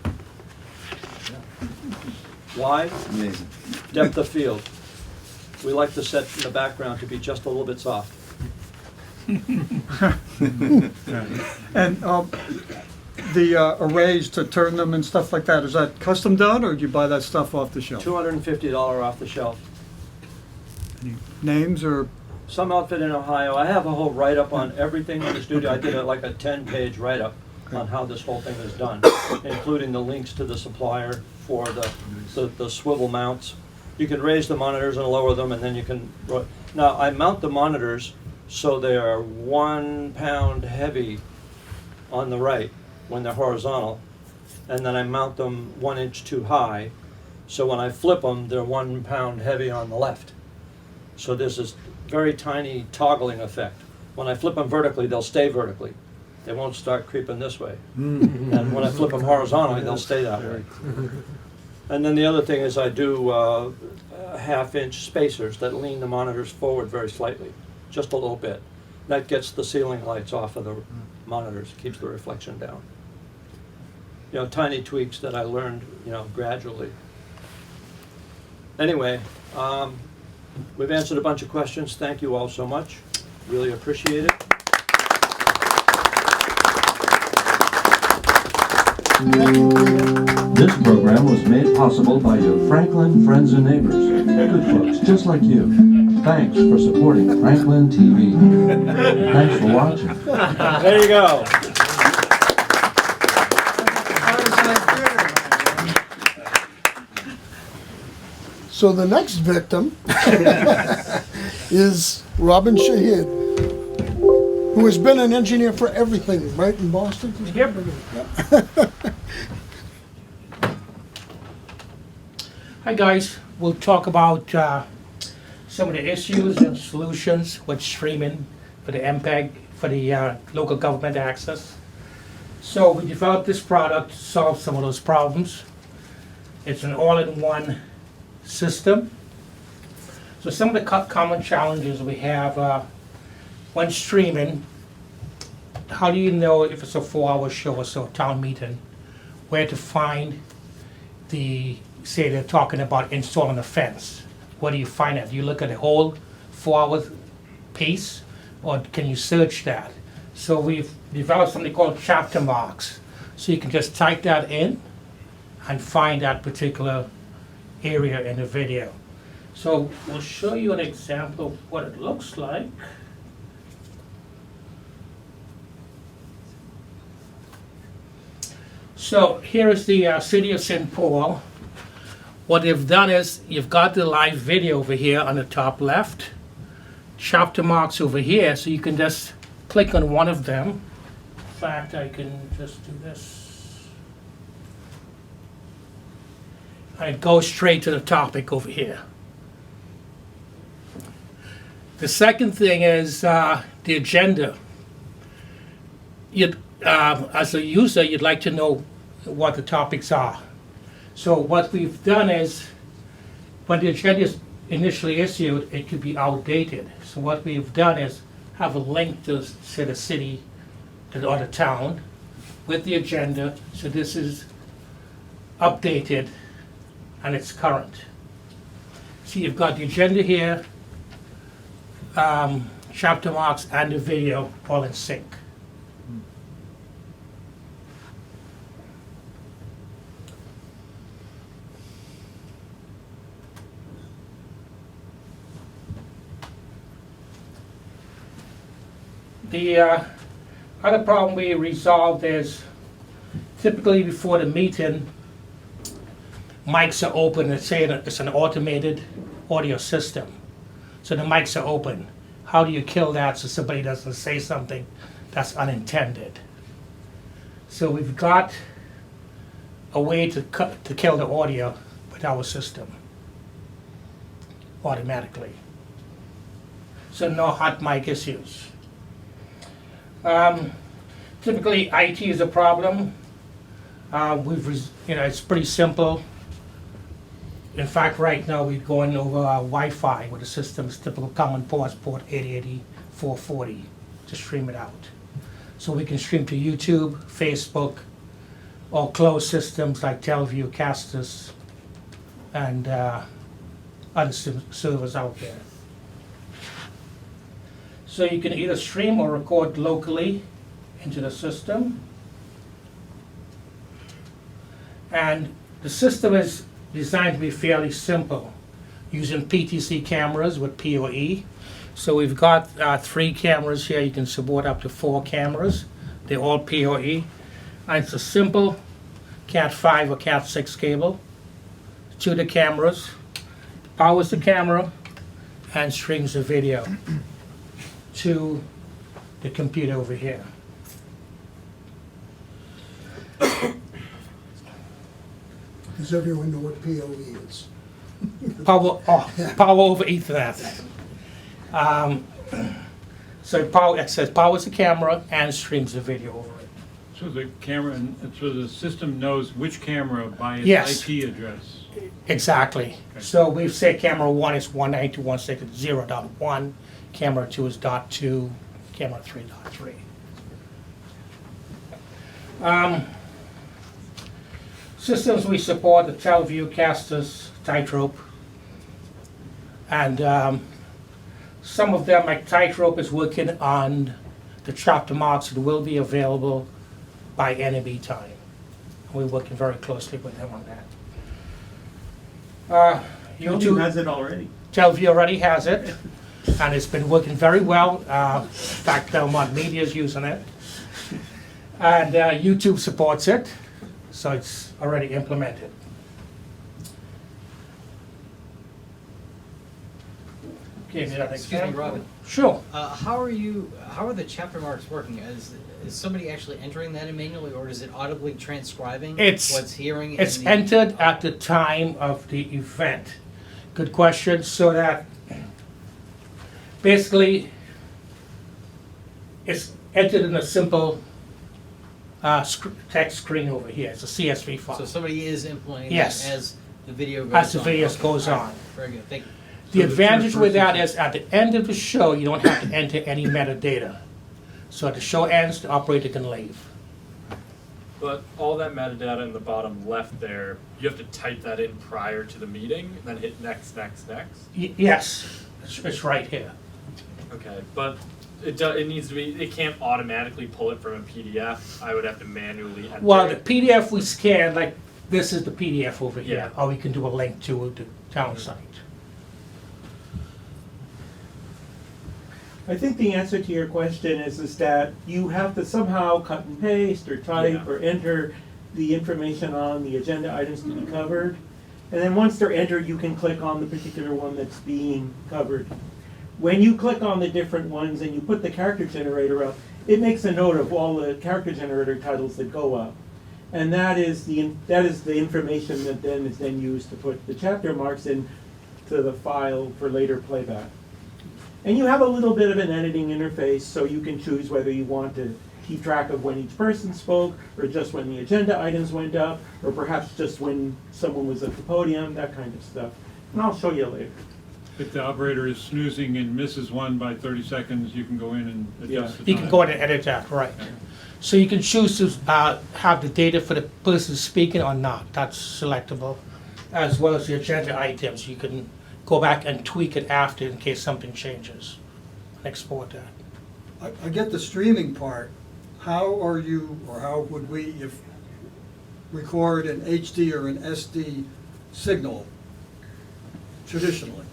Why? Amazing. Depth of field. We like the set in the background to be just a little bit soft. And the arrays to turn them and stuff like that, is that custom done, or do you buy that stuff off the shelf? $250 off the shelf. Names or? Some outfit in Ohio. I have a whole write-up on everything in the studio. I did like a 10-page write-up on how this whole thing is done, including the links to the supplier for the swivel mounts. You can raise the monitors and lower them, and then you can... Now, I mount the monitors so they are 1 pound heavy on the right when they're horizontal, and then I mount them 1 inch too high, so when I flip them, they're 1 pound heavy on the left. So there's this very tiny toggling effect. When I flip them vertically, they'll stay vertically. They won't start creeping this way. And when I flip them horizontally, they'll stay that way. And then the other thing is I do half-inch spacers that lean the monitors forward very slightly, just a little bit. That gets the ceiling lights off of the monitors, keeps the reflection down. You know, tiny tweaks that I learned, you know, gradually. Anyway, we've answered a bunch of questions. Thank you all so much. Really appreciate it. This program was made possible by your Franklin friends and neighbors. Good folks just like you. Thanks for supporting Franklin TV. Thanks for watching. There you go. So the next victim is Robin Shahid, who has been an engineer for everything, right, in Boston? Yep. Hi guys, we'll talk about some of the issues and solutions with streaming for the MPEG, for the local government access. So we developed this product to solve some of those problems. It's an all-in-one system. So some of the common challenges we have when streaming, how do you know if it's a 4-hour show or so, town meeting, where to find the, say they're talking about installing a fence. Where do you find it? Do you look at the whole 4-hour piece, or can you search that? So we've developed something called chapter marks. So you can just type that in and find that particular area in the video. So we'll show you an example of what it looks like. So here is the city of St. Paul. What they've done is you've got the live video over here on the top left, chapter marks over here, so you can just click on one of them. In fact, I can just do this. And it goes straight to the topic over here. The second thing is the agenda. As a user, you'd like to know what the topics are. So what we've done is, when the agenda is initially issued, it could be outdated. So what we've done is have a link to the city or the town with the agenda. So this is updated and it's current. So you've got the agenda here, chapter marks, and the video all in sync. The other problem we resolved is typically before the meeting, mics are open. Let's say it's an automated audio system. So the mics are open. How do you kill that so somebody doesn't say something that's unintended? So we've got a way to kill the audio with our system automatically. So no hot mic issues. Typically, IT is a problem. It's pretty simple. In fact, right now we're going over Wi-Fi with the system's typical common port 8080, 440 to stream it out. So we can stream to YouTube, Facebook, or closed systems like Teleview, Castus, and other servers out there. So you can either stream or record locally into the system. And the system is designed to be fairly simple, using PTC cameras with PoE. So we've got 3 cameras here. You can support up to 4 cameras. They're all PoE. And it's a simple Cat5 or Cat6 cable to the cameras, powers the camera, and streams the video to the computer over here. Does everyone know what PoE is? Power over Ethernet. So it says powers the camera and streams the video over it. So the camera, so the system knows which camera by its Yes. IP address. Exactly. Okay. So we've said camera 1 is 192.168.0.1, camera 2 is .2, camera 3.3. Systems we support, the Teleview, Castus, Tightrope, and some of them, like Tightrope, is working on the chapter marks that will be available by NAB time. We're working very closely with them on that. YouTube has it already. Teleview already has it, and it's been working very well. In fact, Belmont Media is using it. And YouTube supports it, so it's already implemented. Okay, Excuse me, Robin. Sure. How are the chapter marks working? Is somebody actually entering that in manually, or is it audibly transcribing what's hearing? It's entered at the time of the event. Good question. So that basically it's entered in a simple text screen over here. It's a CSV file. So somebody is implementing Yes. that as the video goes on. As the video goes on. Very good. Thank you. The advantage with that is at the end of the show, you don't have to enter any metadata. So at the show ends, the operator can leave. But all that metadata in the bottom left there, you have to type that in prior to the meeting, and then hit next, next, next? Yes, it's right here. Okay, but It needs to be. It can't automatically pull it from a PDF. I would have to manually enter. Well, the it. PDF we scan, like, this is the PDF over here, Yeah. or we can do a link to the town site. I think the answer to your question is that you have to somehow cut and paste or type Yeah. or enter the information on the agenda items to be covered. And then once they're entered, you can click on the particular one that's being covered. When you click on the different ones and you put the character generator up, it makes a note of all the character generator titles that go up. And that is the information that then is then used to put the chapter marks into the file for later playback. And you have a little bit of an editing interface, so you can choose whether you want to keep track of when each person spoke, or just when the agenda items went up, or perhaps just when someone was at the podium, that kind of stuff. And I'll show you later. If the operator is snoozing and misses one by 30 seconds, you can go in and adjust the time. You can go in and edit that, right. So you can choose to have the data for the person speaking or not, that's selectable. As well as the agenda items, you can go back and tweak it after in case something changes, and export that. I get the streaming part. How are you, or how would we, if record an HD or an SD signal traditionally?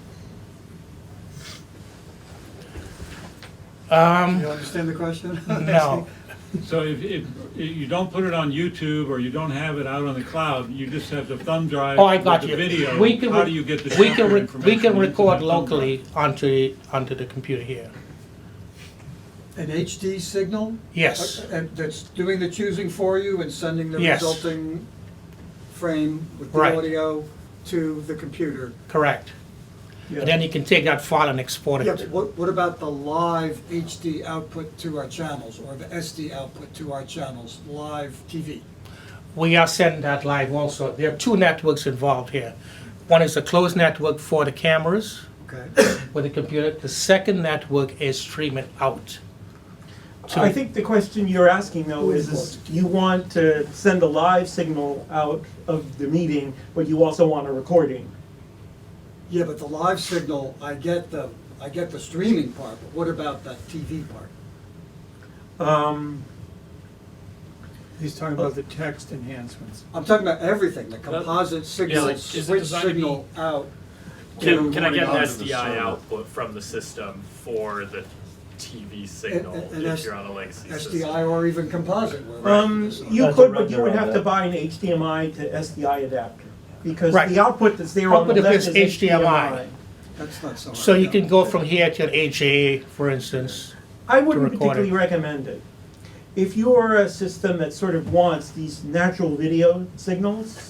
Do you understand the question? No. So if you don't put it on YouTube or you don't have it out on the cloud, you just have the thumb drive Oh, I got with you. the video. We can How re- do you get the we chapter can information we can into record that thumb drive? locally onto the computer here. An HD signal? Yes. And that's doing the choosing for you and sending the Yes. resulting frame with the Right. audio to the computer? Correct. And then you can take that file and export Yeah, it. but what about the live HD output to our channels, or the SD output to our channels, live TV? We are sending that live also. There are two networks involved here. One is a closed network for the cameras Okay. with the computer. The second network is streaming out. I think the question you're asking though is you want to send a live signal out of the meeting, but you also want a recording. Yeah, but the live signal, I get the streaming part, but what about that TV part? He's talking about the text enhancements. I'm talking about everything, the composite signal, like, is it switch designed to be- signal out. Can I get an onto the SDI server. output from the system for the TV signal And if you're on a legacy system? SDI or even composite. where- You could, but you would have to buy an HDMI to SDI adapter, because Right. the output that's there on the Output of left this is HDMI. HDMI. That's not so hard. So you can go from here to an HAA, for instance. I wouldn't record it. particularly recommend it. If you're a system that sort of wants these natural video signals,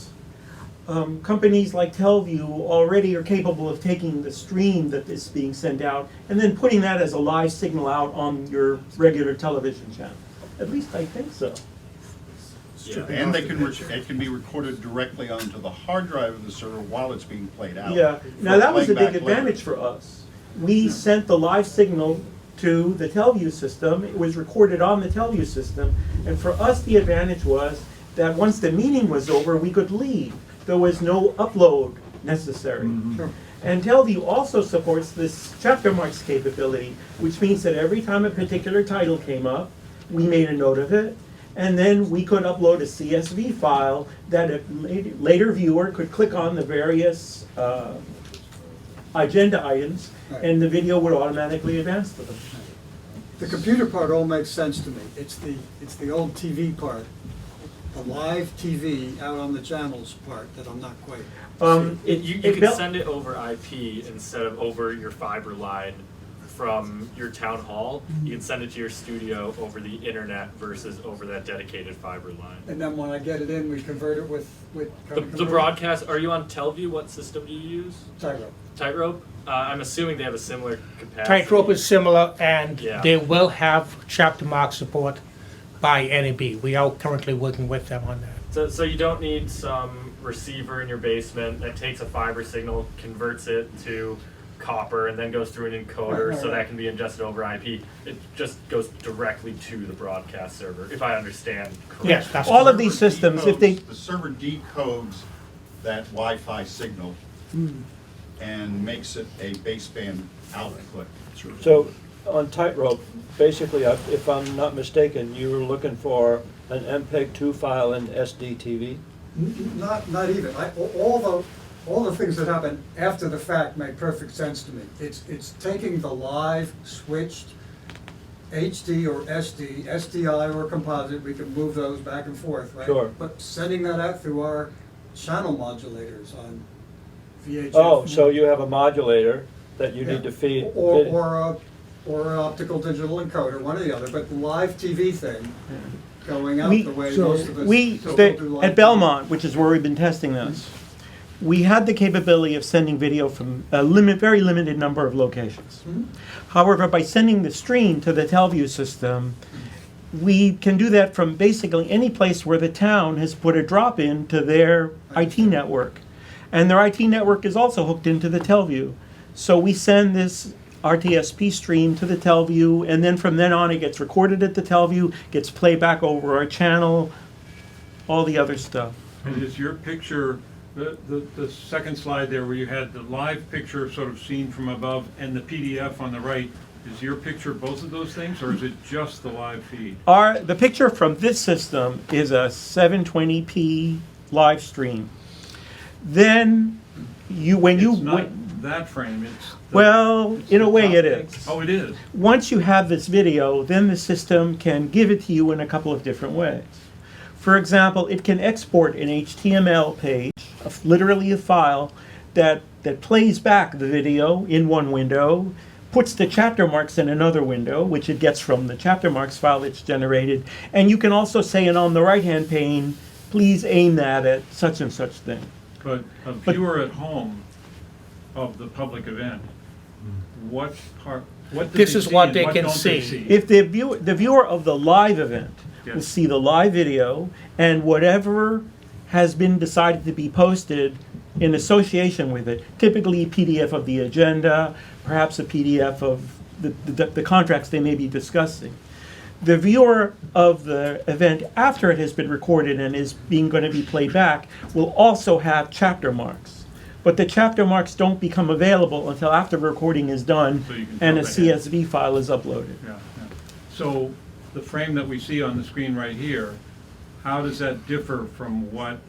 companies like Telview already are capable of taking the stream that is being sent out and then putting that as a live signal out on your regular television channel. At least I think so. Yeah. And it can be recorded directly onto the hard drive of the server while it's being played out. Yeah, now for that was a playback big later. advantage for us. We sent the live signal to the Telview system, it was recorded on the Telview system, and for us the advantage was that once the meeting was over, we could leave. There was no upload necessary. And Telview also supports this chapter marks capability, which means that every time a particular title came up, we made a note of it, and then we could upload a CSV file that a later viewer could click on the various agenda items, and the video would automatically advance to them. The computer part all makes sense to me. It's the old TV part, the live TV out on the channels part that I'm not quite. You can send it over IP instead of over your fiber line from your town hall. You can send it to your studio over the internet versus over that dedicated fiber line. And then when I get it in, we convert it with The broadcast, are you on Telview? What system do you use? Tightrope. Tightrope? I'm assuming they have a similar capacity. Tightrope is similar, and Yeah. they will have chapter mark support by NAB. We are currently working with them on that. So you don't need some receiver in your basement that takes a fiber signal, converts it to copper, and then goes through an encoder Right. so that can be ingested over IP. It just goes directly to the broadcast server, if I understand correctly. Yes, that's All of these systems, if they, The server decodes that Wi-Fi signal and makes it a baseband output. So on Tightrope, basically, if I'm not mistaken, you were looking for an MPEG-2 file in SDTV? Not even. All the things that happen after the fact make perfect sense to me. It's taking the live, switched, HD or SD, SDI or composite, we can move those back and forth, right? Sure. But sending that out through our channel modulators on VHF. Oh, so you have a modulator that you Yeah. need to feed. Or an optical digital encoder, one or the other, but the live TV thing going out the way most of us still do live At TV. Belmont, which is where we've been testing this, we had the capability of sending video from a very limited number of locations. However, by sending the stream to the Telview system, we can do that from basically any place where the town has put a drop in to their IT network. And their IT network is also hooked into the Telview. So we send this RTSP stream to the Telview, and then from then on it gets recorded at the Telview, gets played back over our channel, all the other stuff. And is your picture, the second slide there where you had the live picture sort of seen from above and the PDF on the right, is your picture both of those things, or is it just the live feed? The picture from this system is a 720p live stream. Then It's not that frame, it's in a way it is. Oh, it is? Once you have this video, then the system can give it to you in a couple of different ways. For example, it can export an HTML page, literally a file, that plays back the video in one window, puts the chapter marks in another window, which it gets from the chapter marks file it's generated, and you can also say, and on the right-hand pane, please aim that at such and such thing. But a viewer at home of the public event, what do This they is see what and they what can don't they see. If the viewer of the live event will Yes. see the live video and whatever has been decided to be posted in association with it, typically a PDF of the agenda, perhaps a PDF of the contracts they may be discussing. The viewer of the event after it has been recorded and is going to be played back will also have chapter marks. But the chapter marks don't become available until after the recording is done So you can and a jump ahead. CSV file is uploaded. Yeah, yeah. So the frame that we see on the screen right here, how does that differ from what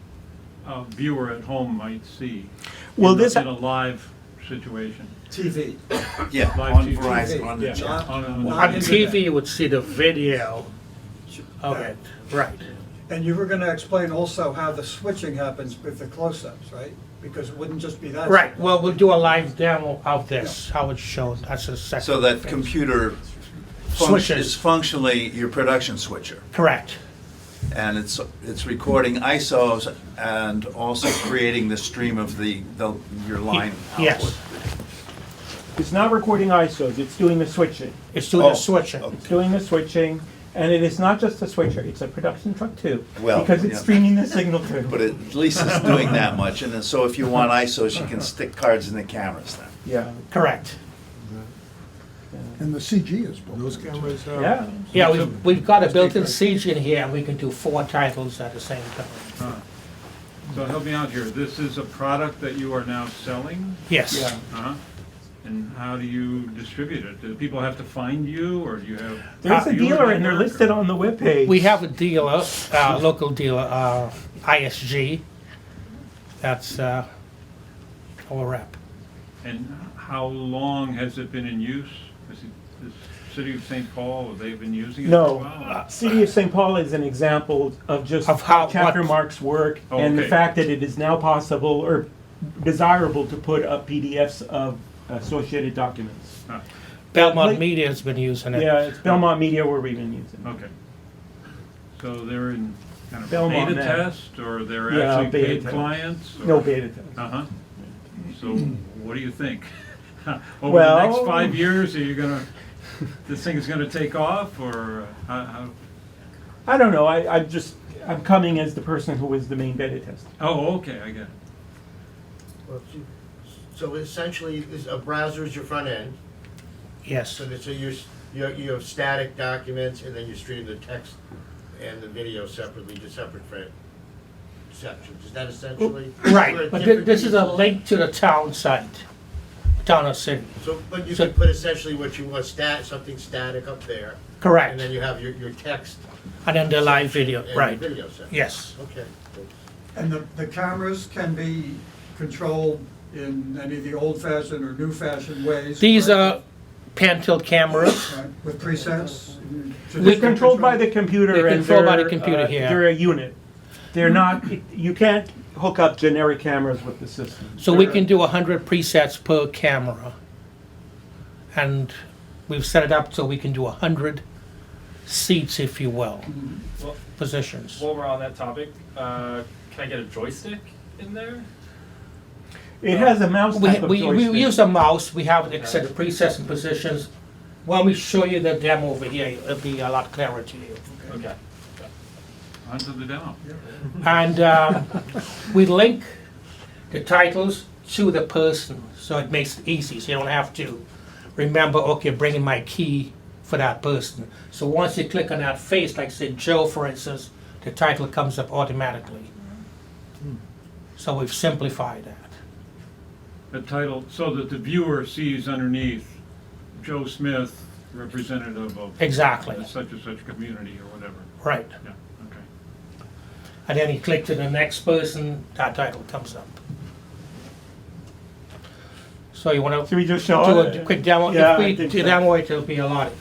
a viewer at home might see Well, in a live situation? TV. Yeah, Live on TV. Verizon, on the Yeah, channel. On TV, you would see the video of it, right. And you were gonna explain also how the switching happens with the close-ups, right? Because it wouldn't just be that. Right, well, we'll do a live demo of this, how it shows, that's a second. So that computer Switches. is functionally your production switcher. Correct. And it's recording ISOs and also creating the stream of your line output. Yes, It's not recording ISOs, it's doing the switching. it's doing the switching. It's doing the switching, and it is not just a switcher, it's a production truck too. Well, because it's yeah. streaming the signal too. But at least it's doing that much, and then, so if you want ISOs, you can stick cards in the cameras then. Yeah. Correct. And the CG is built. Those cameras are. Yeah. Yeah, we've got a built-in siege in here, and we can do 4 titles at the same time. Huh. So help me out here. This is a product that you are now selling? Yes. Yeah. Uh-huh. And how do you distribute it? Do people have to find you, or do you have? There's a dealer and they're listed on the webpage. We have a dealer, local dealer, ISG. That's our rep. And how long has it been in use? Is it the city of St. Paul, have they been using it for a No, while? City of St. Paul is an example of just Of how how- chapter what- marks work Oh, and the okay. fact that it is now possible or desirable to put up PDFs of associated documents. Huh. Belmont Like- Media has been using it. Yeah, it's Belmont Media where we've been using it. Okay. So they're in kind of Belmont beta now. test, or they're Yeah, actually beta paid test. clients? or- No beta test. Uh-huh. So what do you think? Over Well- the next 5 years, are you gonna, this thing is gonna take off, or how? I don't know, I'm coming as the person who was the main beta tester. Oh, okay, I get it. So essentially, a browser is your front end. Yes. So you have static documents, and then you stream the text and the video separately to separate sections. Is that essentially? Right, Or but different this is a pieces? link to the town site. town or city. So, but you So- could put essentially what you want, something static up there. Correct. And then you have your text. And then the live video, and right. the video section. Yes. Okay. And the cameras can be controlled in any of the old-fashioned or new-fashioned ways? These correct? are pan-tilt cameras. Right, with presets? They're controlled by the computer. They're and controlled by the they're, computer here. They're a unit. They're not, you can't hook up generic cameras with the system. So we can do 100 presets per camera. And we've set it up so we can do 100 seats, if you will, Well, positions. while we're on that topic, can I get a joystick in there? It has a mouse type of We joystick. use a mouse, we have it set presets and positions. When we show you the demo over here, it'll be a lot clearer to you. Okay. On to the demo. And we link the titles to the person, so it makes it easy, so you don't have to remember, okay, bringing my key for that person. So once you click on that face, like say Joe, for instance, the title comes up automatically. So we've simplified that. The title, so that the viewer sees underneath Joe Smith, representative of Exactly. such and such community or whatever. Right. Yeah, okay. And then you click to the next person, that title comes up. So you want to Should we just show do it? a quick demo? Yeah, If I we think do so. demo it, it'll be a lot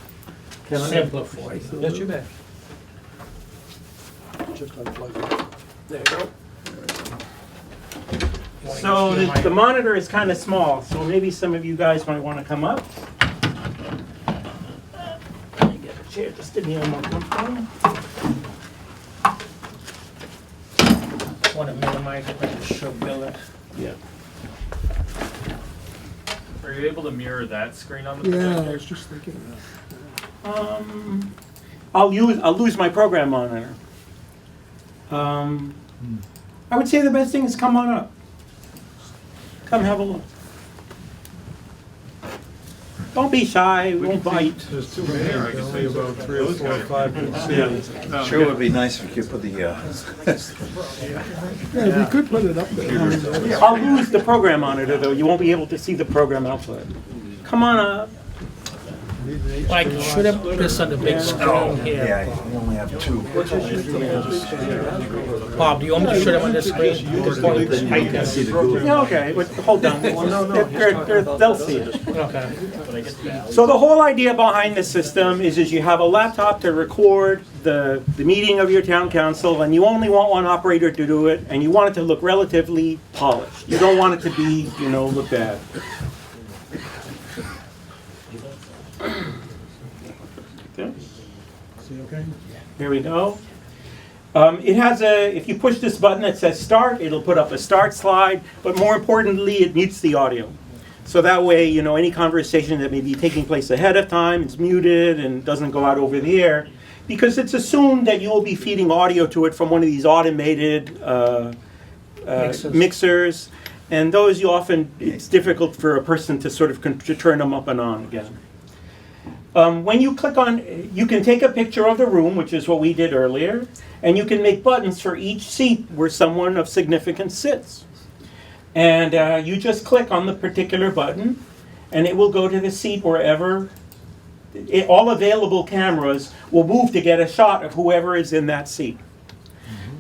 Can I- simpler for you. Yes, you may. Just unplug it. There you go. So the monitor is kind of small, so maybe some of you guys might want to come up. Let me get a chair just in here more comfortable. Want to minimize it, but it should build it. Yeah. Are you able to mirror that screen on the Yeah, I projector? was just thinking that. I'll lose my program monitor. I would say the best thing is come on up. Come have a look. Don't be shy, we won't bite. There's two here, I can see about 3 or 4 or 5 can see it. No, Sure would be nice if you could put the, Yeah, we could put it up there. I'll lose the program monitor though, you won't be able to see the program output. Come on up. Like, should have put this on the big screen here. yeah, you only have two. Bob, do you want me to show them on the screen? You can see the GUI. Yeah, okay, but hold on. They'll see it. Okay. So the whole idea behind this system is you have a laptop to record the meeting of your town council, and you only want one operator to do it, and you want it to look relatively polished. You don't want it to be, look bad. Okay. See, okay? Here we go. It has if you push this button that says start, it'll put up a start slide, but more importantly, it mutes the audio. So that way, any conversation that may be taking place ahead of time is muted and doesn't go out over the air, because it's assumed that you'll be feeding audio to it from one of these automated mixers, and those it's difficult for a person to sort of to turn them up and on again. When you click on, you can take a picture of the room, which is what we did earlier, and you can make buttons for each seat where someone of significance sits. And you just click on the particular button, and it will go to the seat wherever, all available cameras will move to get a shot of whoever is in that seat.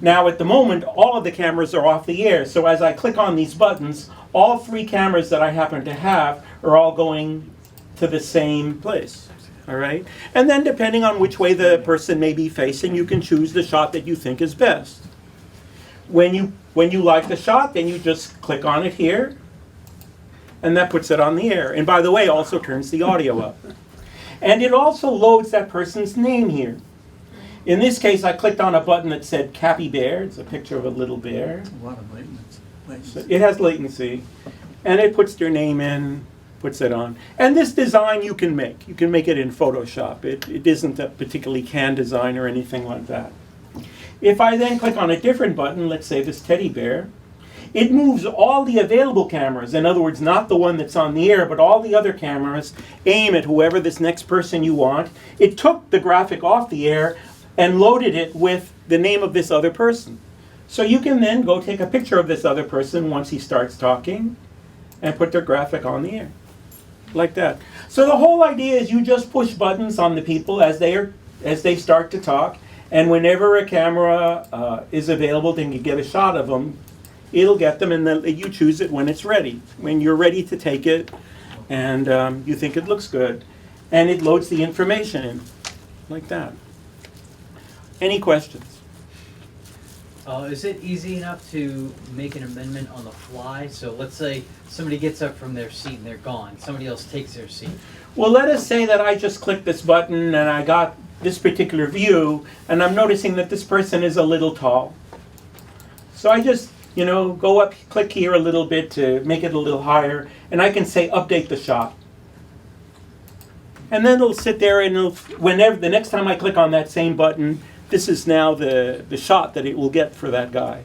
Now at the moment, all of the cameras are off the air, so as I click on these buttons, all 3 cameras that I happen to have are all going to the same place. All right? And then depending on which way the person may be facing, you can choose the shot that you think is best. When you like the shot, then you just click on it here, and that puts it on the air. And by the way, also turns the audio up. And it also loads that person's name here. In this case, I clicked on a button that said Cappy Bear. It's a picture of a little bear. A lot of latency. So it has latency. And it puts their name in, puts it on. And this design you can make. You can make it in Photoshop. It isn't a particularly canned design or anything like that. If I then click on a different button, let's say this teddy bear, it moves all the available cameras. In other words, not the one that's on the air, but all the other cameras aim at whoever this next person you want. It took the graphic off the air and loaded it with the name of this other person. So you can then go take a picture of this other person once he starts talking and put their graphic on the air. like that. So the whole idea is you just push buttons on the people as they start to talk, and whenever a camera is available, then you get a shot of them. It'll get them, and then you choose it when it's ready. When you're ready to take it, and you think it looks good, and it loads the information in, like that. Any questions? Is it easy enough to make an amendment on the fly? So let's say somebody gets up from their seat and they're gone. Somebody else takes their seat. Well, let us say that I just clicked this button and I got this particular view, and I'm noticing that this person is a little tall. So I just, go up, click here a little bit to make it a little higher, and I can say update the shot. And then it'll sit there, and whenever the next time I click on that same button, this is now the shot that it will get for that guy.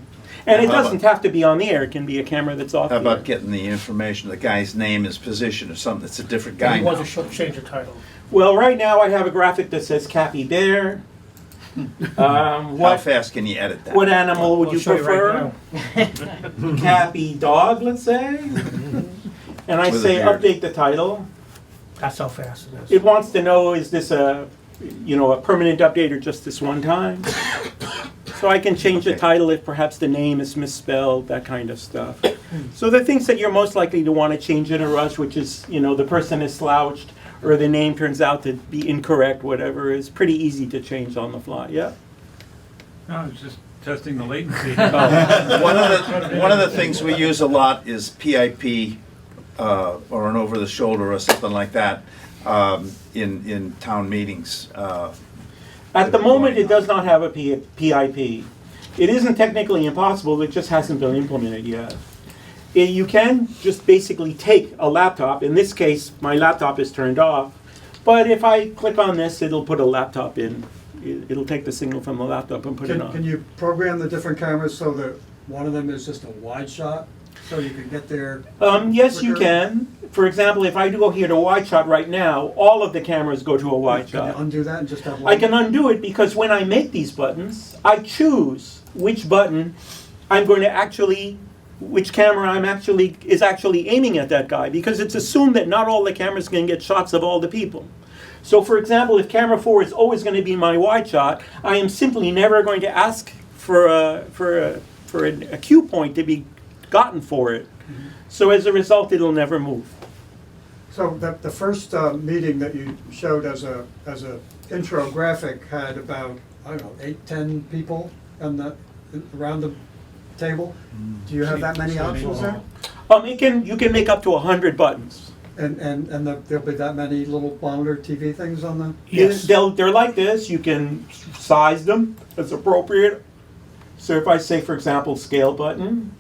And it doesn't have to be on the air. It can be a camera that's off the air. How about getting the information, the guy's name, his position, or something that's a different guy He now? wants to change the title. Well, right now I have a graphic that says Cappy Bear. How fast can you edit that? What animal would I'll you show you prefer? right Cappy Dog, let's say. And I With a say beard. update the title. That's how fast it is. It wants to know, is this a permanent update or just this one time? So I can change the title if perhaps the name is misspelled, that kind of stuff. So the things that you're most likely to want to change in a rush, which is, the person is slouched or the name turns out to be incorrect, whatever, is pretty easy to change on the fly, yeah? No, I was just testing the latency. One of the things we use a lot is PIP or an over-the-shoulder or something like that in town meetings. At the moment, it does not have a PIP. It isn't technically impossible, it just hasn't been implemented yet. You can just basically take a laptop. In this case, my laptop is turned off. But if I click on this, it'll put a laptop in. It'll take the signal from the laptop and put it on. Can you program the different cameras so that one of them is just a wide shot, so you can get there? Yes, you quicker? can. For example, if I do go here to wide shot right now, all of the cameras go to a wide Can you shot. undo that and just have one? I can undo it because when I make these buttons, I choose which button I'm going to actually, which camera is actually aiming at that guy, because it's assumed that not all the cameras can get shots of all the people. So for example, if camera 4 is always going to be my wide shot, I am simply never going to ask for a cue point to be gotten for it. So as a result, it'll never move. So the first meeting that you showed as a intro graphic had about, I don't know, 8, 10 people around the table. Do you have that many options there? You can make up to 100 buttons. And there'll be that many little monitor TV things on the? Yes. They're like this. You can size them as appropriate. So if I say, for example, scale button,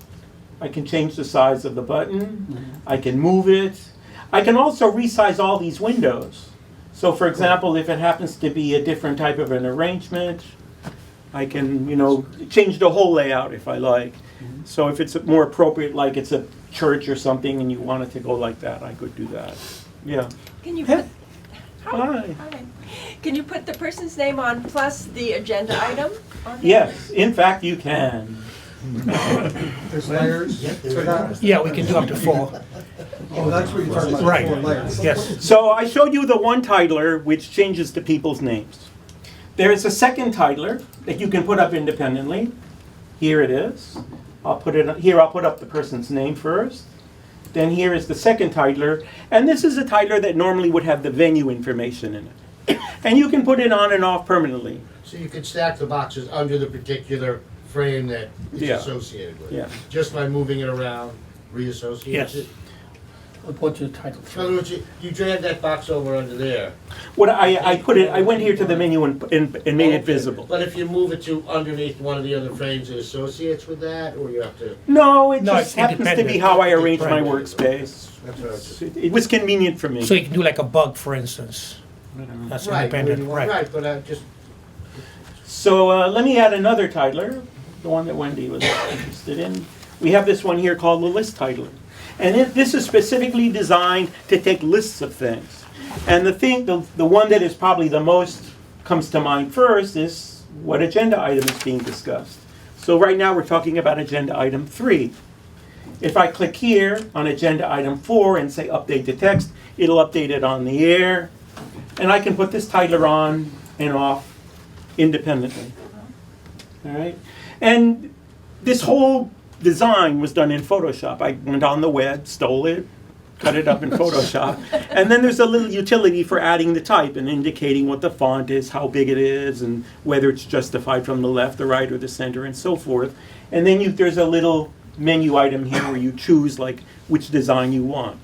I can change the size of the button. I can move it. I can also resize all these windows. So for example, if it happens to be a different type of an arrangement, I can, change the whole layout if I like. So if it's more appropriate, like it's a church or something and you want it to go like that, I could do that. Yeah. Can you put Hi. Can you put the person's name on plus the agenda item on there? Yes, in fact, you can. There's layers for that? Yeah, we can do up to 4. Oh, that's what you're talking about, Right. 4 layers. Yes. So I showed you the one titler, which changes the people's names. There is a second titler that you can put up independently. Here it is. I'll put up the person's name first. Then here is the second titler. And this is a titler that normally would have the venue information in it. And you can put it on and off permanently. So you could stack the boxes under the particular frame that it's Yeah. associated with. Yeah. Just by moving it around, reassociates Yes. it. We'll put the title. In other words, you drag that box over under there. What I went here to the menu and made it visible. But if you move it to underneath one of the other frames, it associates with that, or you have to? No, it No, just it's happens to be independent. how I arranged my Right. workspace. That's what I was just. It was convenient for me. So you can do like a bug, for instance. That's Right, independent, right? right, but I just, So let me add another titler, the one that Wendy was interested in. We have this one here called the list titler. And this is specifically designed to take lists of things. And the one that is probably the most comes to mind first is what agenda item is being discussed. So right now we're talking about agenda item 3. If I click here on agenda item 4 and say update the text, It'll update it on the air, and I can put this titler on and off independently. All right, and this whole design was done in Photoshop. I went on the web, stole it, cut it up in Photoshop, and then there's a little utility for adding the type and indicating what the font is, how big it is, and whether it's justified from the left, the right, or the center, and so forth. And then there's a little menu item here where you choose like which design you want.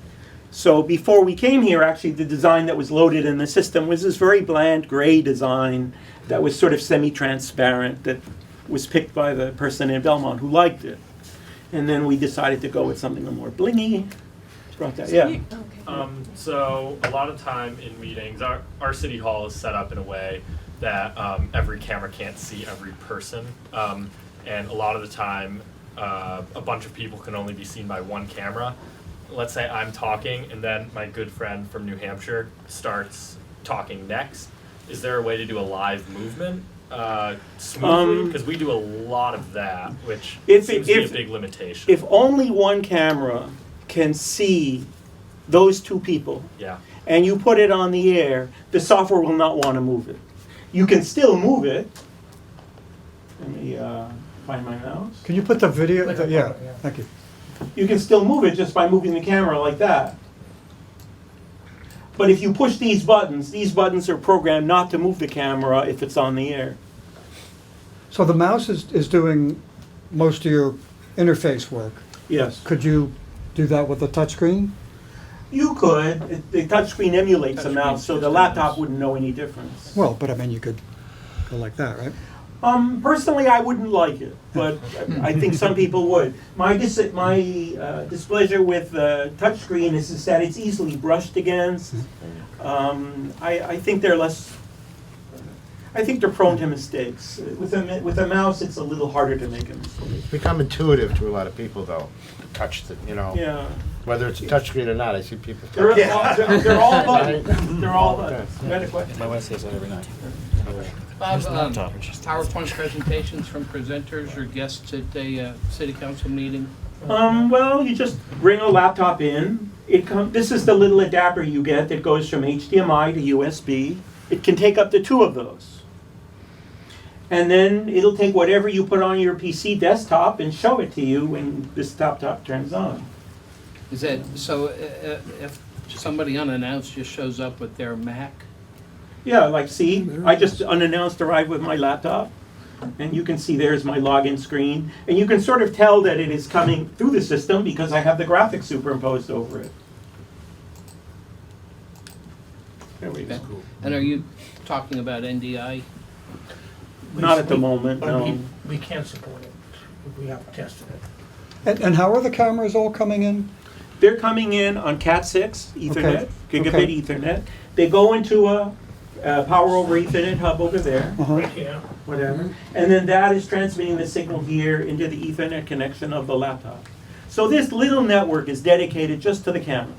So before we came here, actually the design that was loaded in the system was this very bland gray design that was sort of semi-transparent that was picked by the person in Belmont who liked it. And then we decided to go with something a little more blingy. Brought that, yeah. So a lot of time in meetings, our city hall is set up in a way that every camera can't see every person. And a lot of the time, a bunch of people can only be seen by one camera. Let's say I'm talking and then my good friend from New Hampshire starts talking next. Is there a way to do a live movement smoothly? Because we do a lot of that, which seems to be a big limitation. If only one camera can see those two people, Yeah. and you put it on the air, the software will not want to move it. You can still move it. Let me find my mouse. Can you put the video? Yeah, thank you. You can still move it just by moving the camera like that. But if you push these buttons are programmed not to move the camera if it's on the air. So the mouse is doing most of your interface work. Yes. Could you do that with a touchscreen? You could. The touchscreen emulates a mouse, so the laptop wouldn't know any difference. Well, but I mean, you could go like that, right? Personally, I wouldn't like it, but I think some people would. My displeasure with the touchscreen is that it's easily brushed against. I think they're less. I think they're prone to mistakes. With a mouse, it's a little harder to make a mistake. It's become intuitive to a lot of people, though. To touch the, Yeah. whether it's a touchscree or not. I see people. They're all buttons. They're all buttons. You had a question? My wife says that every night. Bob, PowerPoint presentations from presenters or guests at a city council meeting? Well, you just bring a laptop in. This is the little adapter you get that goes from HDMI to USB. It can take up to 2 of those. And then it'll take whatever you put on your PC desktop and show it to you when this laptop turns on. Is that so? If somebody unannounced just shows up with their Mac? Yeah, like see, I just unannounced arrived with my laptop, and you can see there's my login screen, and you can sort of tell that it is coming through the system because I have the graphics superimposed over it. There we go. And are you talking about NDI? Not at the moment, But no. we can't support it. We have tested it. And how are the cameras all coming in? They're coming in on Cat6 Ethernet, Okay. gigabit Okay. Ethernet. They go into a power over Ethernet hub over there, Right here. whatever. And then that is transmitting the signal here into the Ethernet connection of the laptop. So this little network is dedicated just to the cameras.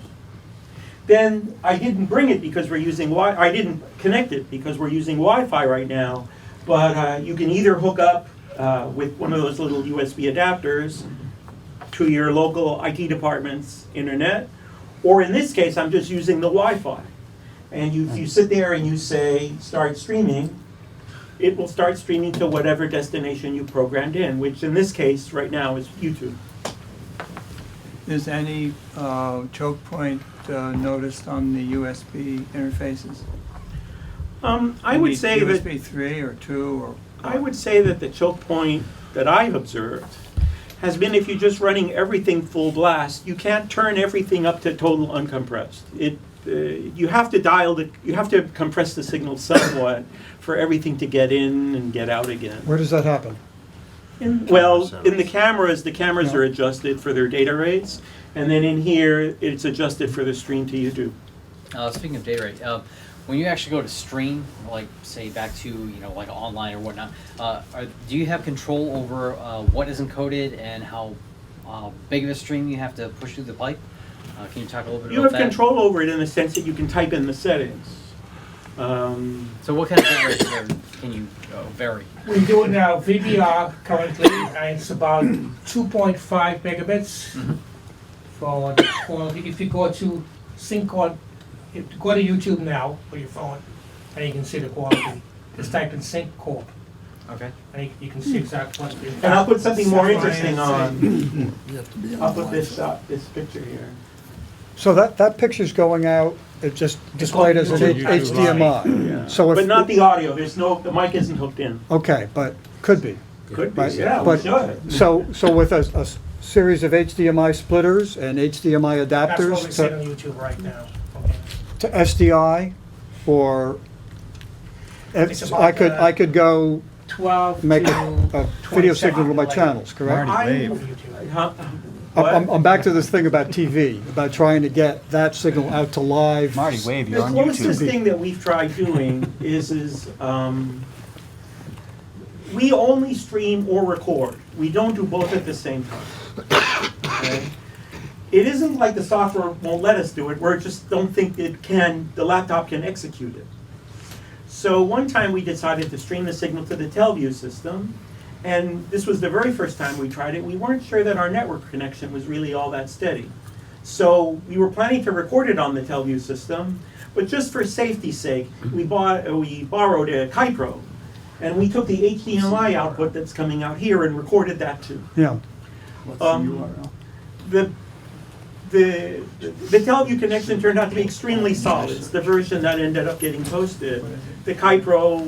Then I didn't bring it because we're using I didn't connect it because we're using Wi-Fi right now. But you can either hook up with one of those little USB adapters to your local IT department's internet, or in this case, I'm just using the Wi-Fi. And you sit there and you say, start streaming, it will start streaming to whatever destination you programmed in, which in this case, right now, is YouTube. Is any choke point noticed on the USB interfaces? I would say that USB 3 or 2 or... I would say that the choke point that I've observed has been if you're just running everything full blast, you can't turn everything up to total uncompressed. You have to compress the signal somewhat for everything to get in and get out again. Where does that happen? In the cameras are adjusted for their data rates, and then in here, it's adjusted for the stream to YouTube. Speaking of data rate, when you actually go to stream, like say back to like online or whatnot, do you have control over what is encoded and how big of a stream you have to push through the pipe? Can you talk a little bit You about have that? control over it in the sense that you can type in the settings. So what kind of bit rate can you vary? We do it now VBR currently, and it's about 2.5 megabits for the quality. If you go to sync on Go to YouTube now with your phone, and you can see the quality. Just type in Sync Corp. Okay. And you can see exactly what. And I'll put something more interesting on. You have to be I'll put online. this picture here. So that picture's going out, it's just displayed as an HDMI. So if, But not the audio, the mic isn't hooked in. okay, but could be. Could be, Right, yeah, we but- should. So with a series of HDMI splitters and HDMI That's what we adapters see on to YouTube right now. SDI, or It's about, I could go 12 make to a video 27 signal to my like- channels, correct? Huh? I'm back to this thing about TV, about trying to get that signal out to live. Marty, wave, The closest thing that we've tried doing is we only stream or record. We don't do both at the same time. Okay? It isn't like the software won't let us do it, we just don't think the laptop can execute it. So one time we decided to stream the signal to the TelView system, and this was the very first time we tried it. We weren't sure that our network connection was really all that steady. So we were planning to record it on the TelView system, but just for safety's sake, we borrowed a Kypro, and we took the HDMI output that's coming out here and recorded that too. Yeah. The TelView connection turned out to be extremely solid. It's the version that ended up getting posted. The Kypro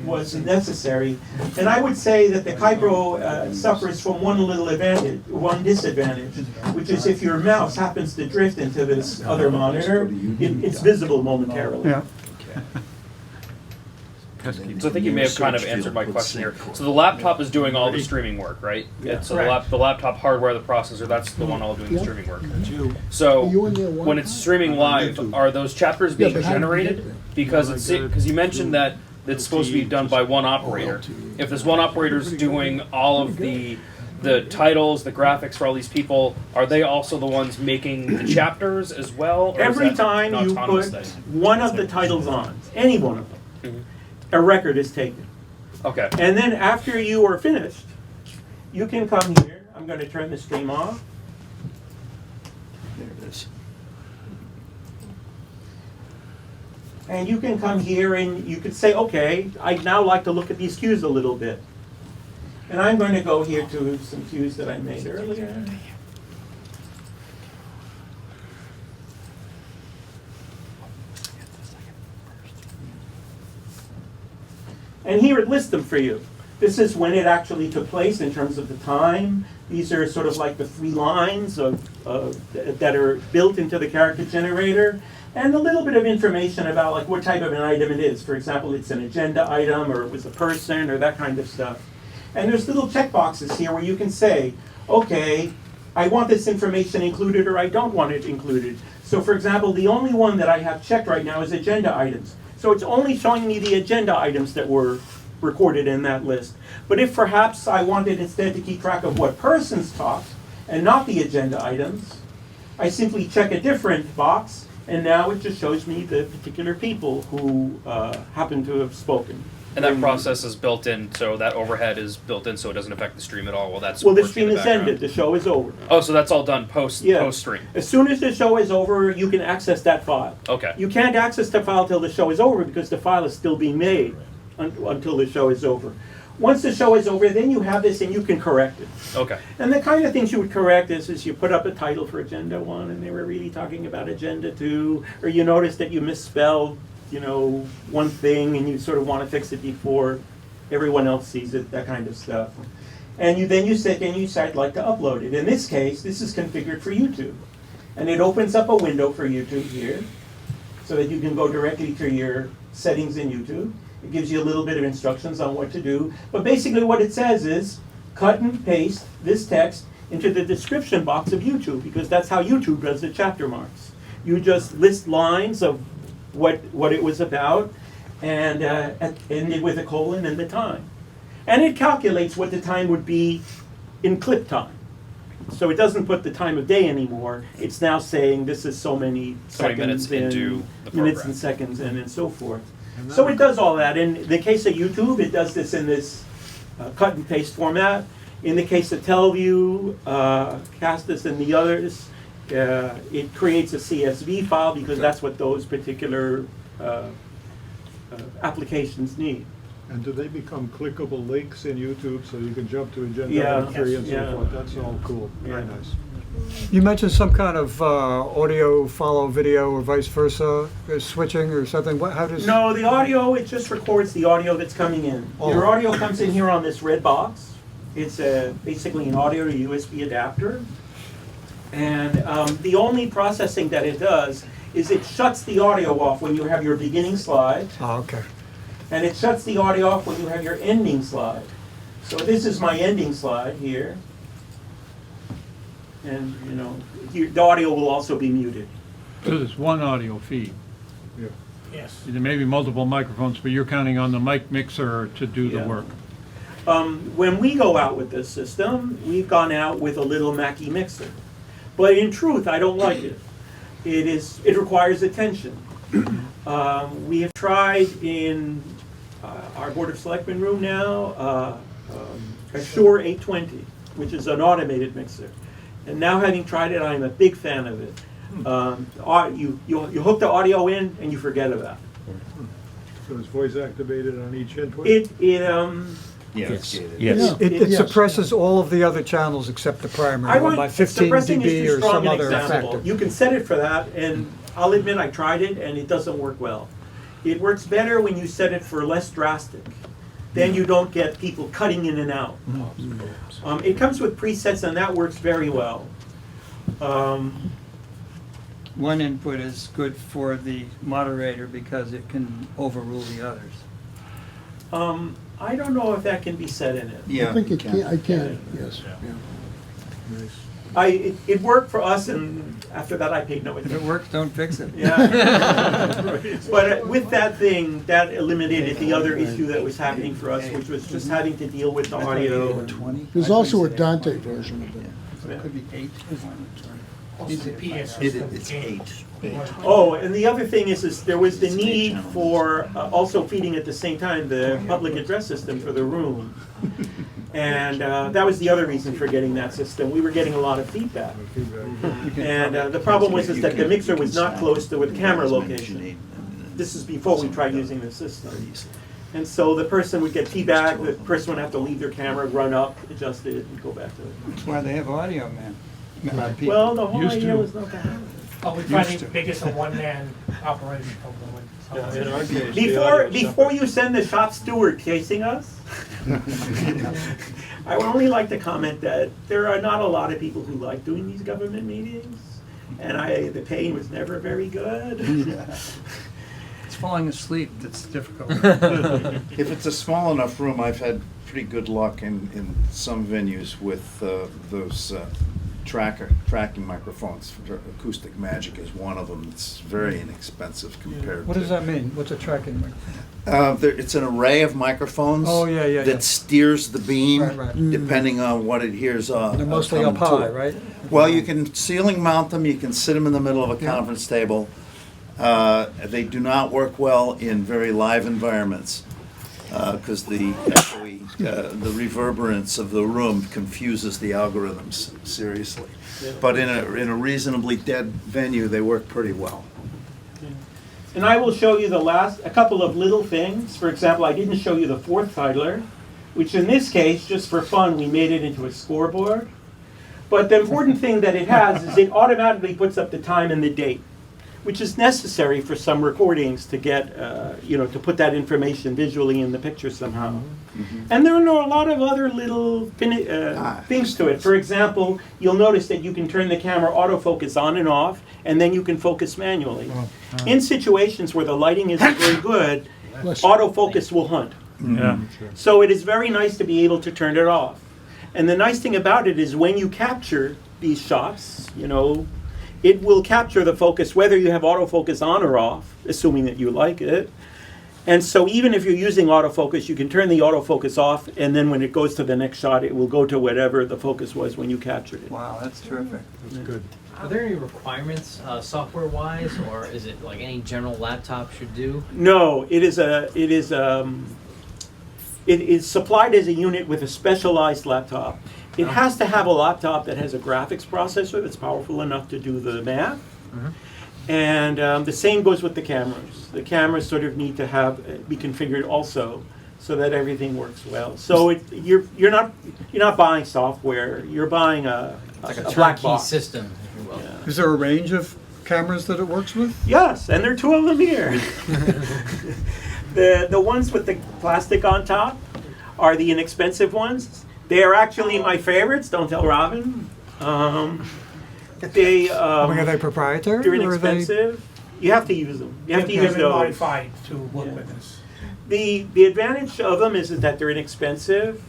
wasn't necessary. And I would say that the Kypro suffers from one disadvantage, which is if your mouse happens to drift into this other monitor, it's visible momentarily. Yeah. So I think you may have kind of answered my question here. So the laptop is doing all the streaming work, right? Yeah. So the laptop hardware, the processor, that's the one all doing the streaming work. So when it's streaming live, are those chapters being generated? Because you mentioned that it's supposed to be done by one operator. If this one operator is doing all of the titles, the graphics for all these people, are they also the ones making the chapters as well? Or Every is that time an you autonomous put thing? one of the titles on, any one of them, a record is taken. Okay. And then after you are finished, you can come here. I'm going to turn the stream off. There it is. And you can come here and you could say, okay, I'd now like to look at these cues a little bit. And I'm going to go here to some cues that I made earlier. And here it lists them for you. This is when it actually took place in terms of the time. These are sort of like the 3 lines that are built into the character generator, and a little bit of information about like what type of an item it is. For example, it's an agenda item, or it was a person, or that kind of stuff. And there's little checkboxes here where you can say, okay, I want this information included, or I don't want it included. So for example, the only one that I have checked right now is agenda items. So it's only showing me the agenda items that were recorded in that list. But if perhaps I wanted instead to keep track of what persons talked and not the agenda items, I simply check a different box, and now it just shows me the particular people who happen to have spoken. And that process is built in, so that overhead is built in, so it doesn't affect the stream at all. Well, that's Well, the working stream in is background. ended. The show is over. Oh, so that's all done post Yeah. stream. As soon as the show is over, you can access that file. Okay. You can't access the file till the show is over because the file is still being made until the show is over. Once the show is over, then you have this and you can correct it. Okay. And the kind of things you would correct is you put up a title for Agenda 1 and they were really talking about Agenda 2, or you notice that you misspelled, one thing and you sort of want to fix it before everyone else sees it, that kind of stuff. And you decide I'd like to upload it. In this case, this is configured for YouTube. And it opens up a window for YouTube here so that you can go directly to your settings in YouTube. It gives you a little bit of instructions on what to do. But basically what it says is cut and paste this text into the description box of YouTube, because that's how YouTube does the chapter marks. You just list lines of what it was about, and ended with a colon and the time. And it calculates what the time would be in clip time. So it doesn't put the time of day anymore. It's now saying this is so many minutes seconds into the program. minutes and seconds and so forth. So it does all that. In the case of YouTube, it does this in this cut and paste format. In the case of TelView, Castus, and the others, It creates a CSV file because that's what those particular applications need. And do they become clickable links in YouTube so you can jump to agenda Yeah. item 3 and Yeah. so forth? That's all cool. Very Yeah. nice. You mentioned some kind of audio follow video or vice versa, switching or something. What? How does? No, the audio, it just records the audio that's coming in. Oh. Your audio comes in here on this red box. It's basically an audio to USB adapter. And the only processing that it does is it shuts the audio off when you have your beginning slide. Oh, okay. And it shuts the audio off when you have your ending slide. So this is my ending slide here. And, you know, the audio will also be muted. So there's one audio feed. Yeah. Yes. There may be multiple microphones, but you're counting on the mic mixer to do the Yeah. work. When we go out with this system, we've gone out with a little Mackie mixer. But in truth, I don't like it. It requires attention. We have tried in our Board of Selectmen room now, a Shure 820, which is an automated mixer. And now having tried it, I'm a big fan of it. You hook the audio in and you forget about it. So it's voice activated on each input? Yes. It suppresses all of the other channels except the primary one by 15 suppressing is dB too or strong some an other example. factor. You can set it for that, and I'll admit I tried it, and it doesn't work well. It works better when you set it for less drastic. Then you don't get people cutting in and out. It comes with presets, and that works very well. One input is good for the moderator because it can overrule the others. I don't know if that can be set in it. I think it can, I can, yes. It worked for us, and after that I paid no attention. If it works, don't fix it. Yeah. But with that thing, that eliminated the other issue that was happening for us, which was just having to deal with the audio. There's also a Dante version of it. So it could be 8. It's 8. Oh, and the other thing is there was the need for also feeding at the same time the public address system for the room. And that was the other reason for getting that system. We were getting a lot of feedback. And the problem was is that the mixer was not close to a camera location. This is before we tried using the system. And so the person would get feedback, the person would have to leave their camera, run up, adjust it, and go back to it. That's why they have audio, man. Well, the whole idea was not to have it. Oh, we try to make it biggest a one-man operation. Before you send the shop steward chasing us, I would only like to comment that there are not a lot of people who like doing these government meetings, and the pay was never very good. It's falling asleep that's difficult. If it's a small enough room, I've had pretty good luck in some venues with those tracking microphones. Acoustic Magic is one of them. It's very inexpensive compared What to... does that mean? What's a tracking microphone? It's an array of microphones that steers the beam depending on what it hears. They're mostly up high, right? Well, you can ceiling mount them. You can sit them in the middle of a conference table. They do not work well in very live environments because the reverberance of the room confuses the algorithms seriously. But in a reasonably dead venue, they work pretty well. And I will show you a couple of little things. For example, I didn't show you the fourth titler, which in this case, just for fun, we made it into a scoreboard. But the important thing that it has is it automatically puts up the time and the date, which is necessary for some recordings to get, to put that information visually in the picture somehow. And there are a lot of other little things to it. For example, you'll notice that you can turn the camera autofocus on and off, and then you can focus manually. In situations where the lighting isn't very good, autofocus will hunt. So it is very nice to be able to turn it off. And the nice thing about it is when you capture these shots, it will capture the focus whether you have autofocus on or off, assuming that you like it. And so even if you're using autofocus, you can turn the autofocus off, and then when it goes to the next shot, it will go to whatever the focus was when you captured it. Wow, that's terrific. That's good. Are there any requirements software-wise, or is it like any general laptop should do? No, it is supplied as a unit with a specialized laptop. It has to have a laptop that has a graphics processor that's powerful enough to do the math. And the same goes with the cameras. The cameras sort of need to be configured also so that everything works well. So you're not buying software. You're buying a Like a black turnkey box system, if you will. Is there a range of cameras that it works with? Yes, and there are two of them here. The ones with the plastic on top are the inexpensive ones. They are actually my favorites. Don't tell Robin. Are they proprietary? They're or are they- inexpensive. You have to use them. You have to use They've been those. modified to work with us. The advantage of them is that they're inexpensive.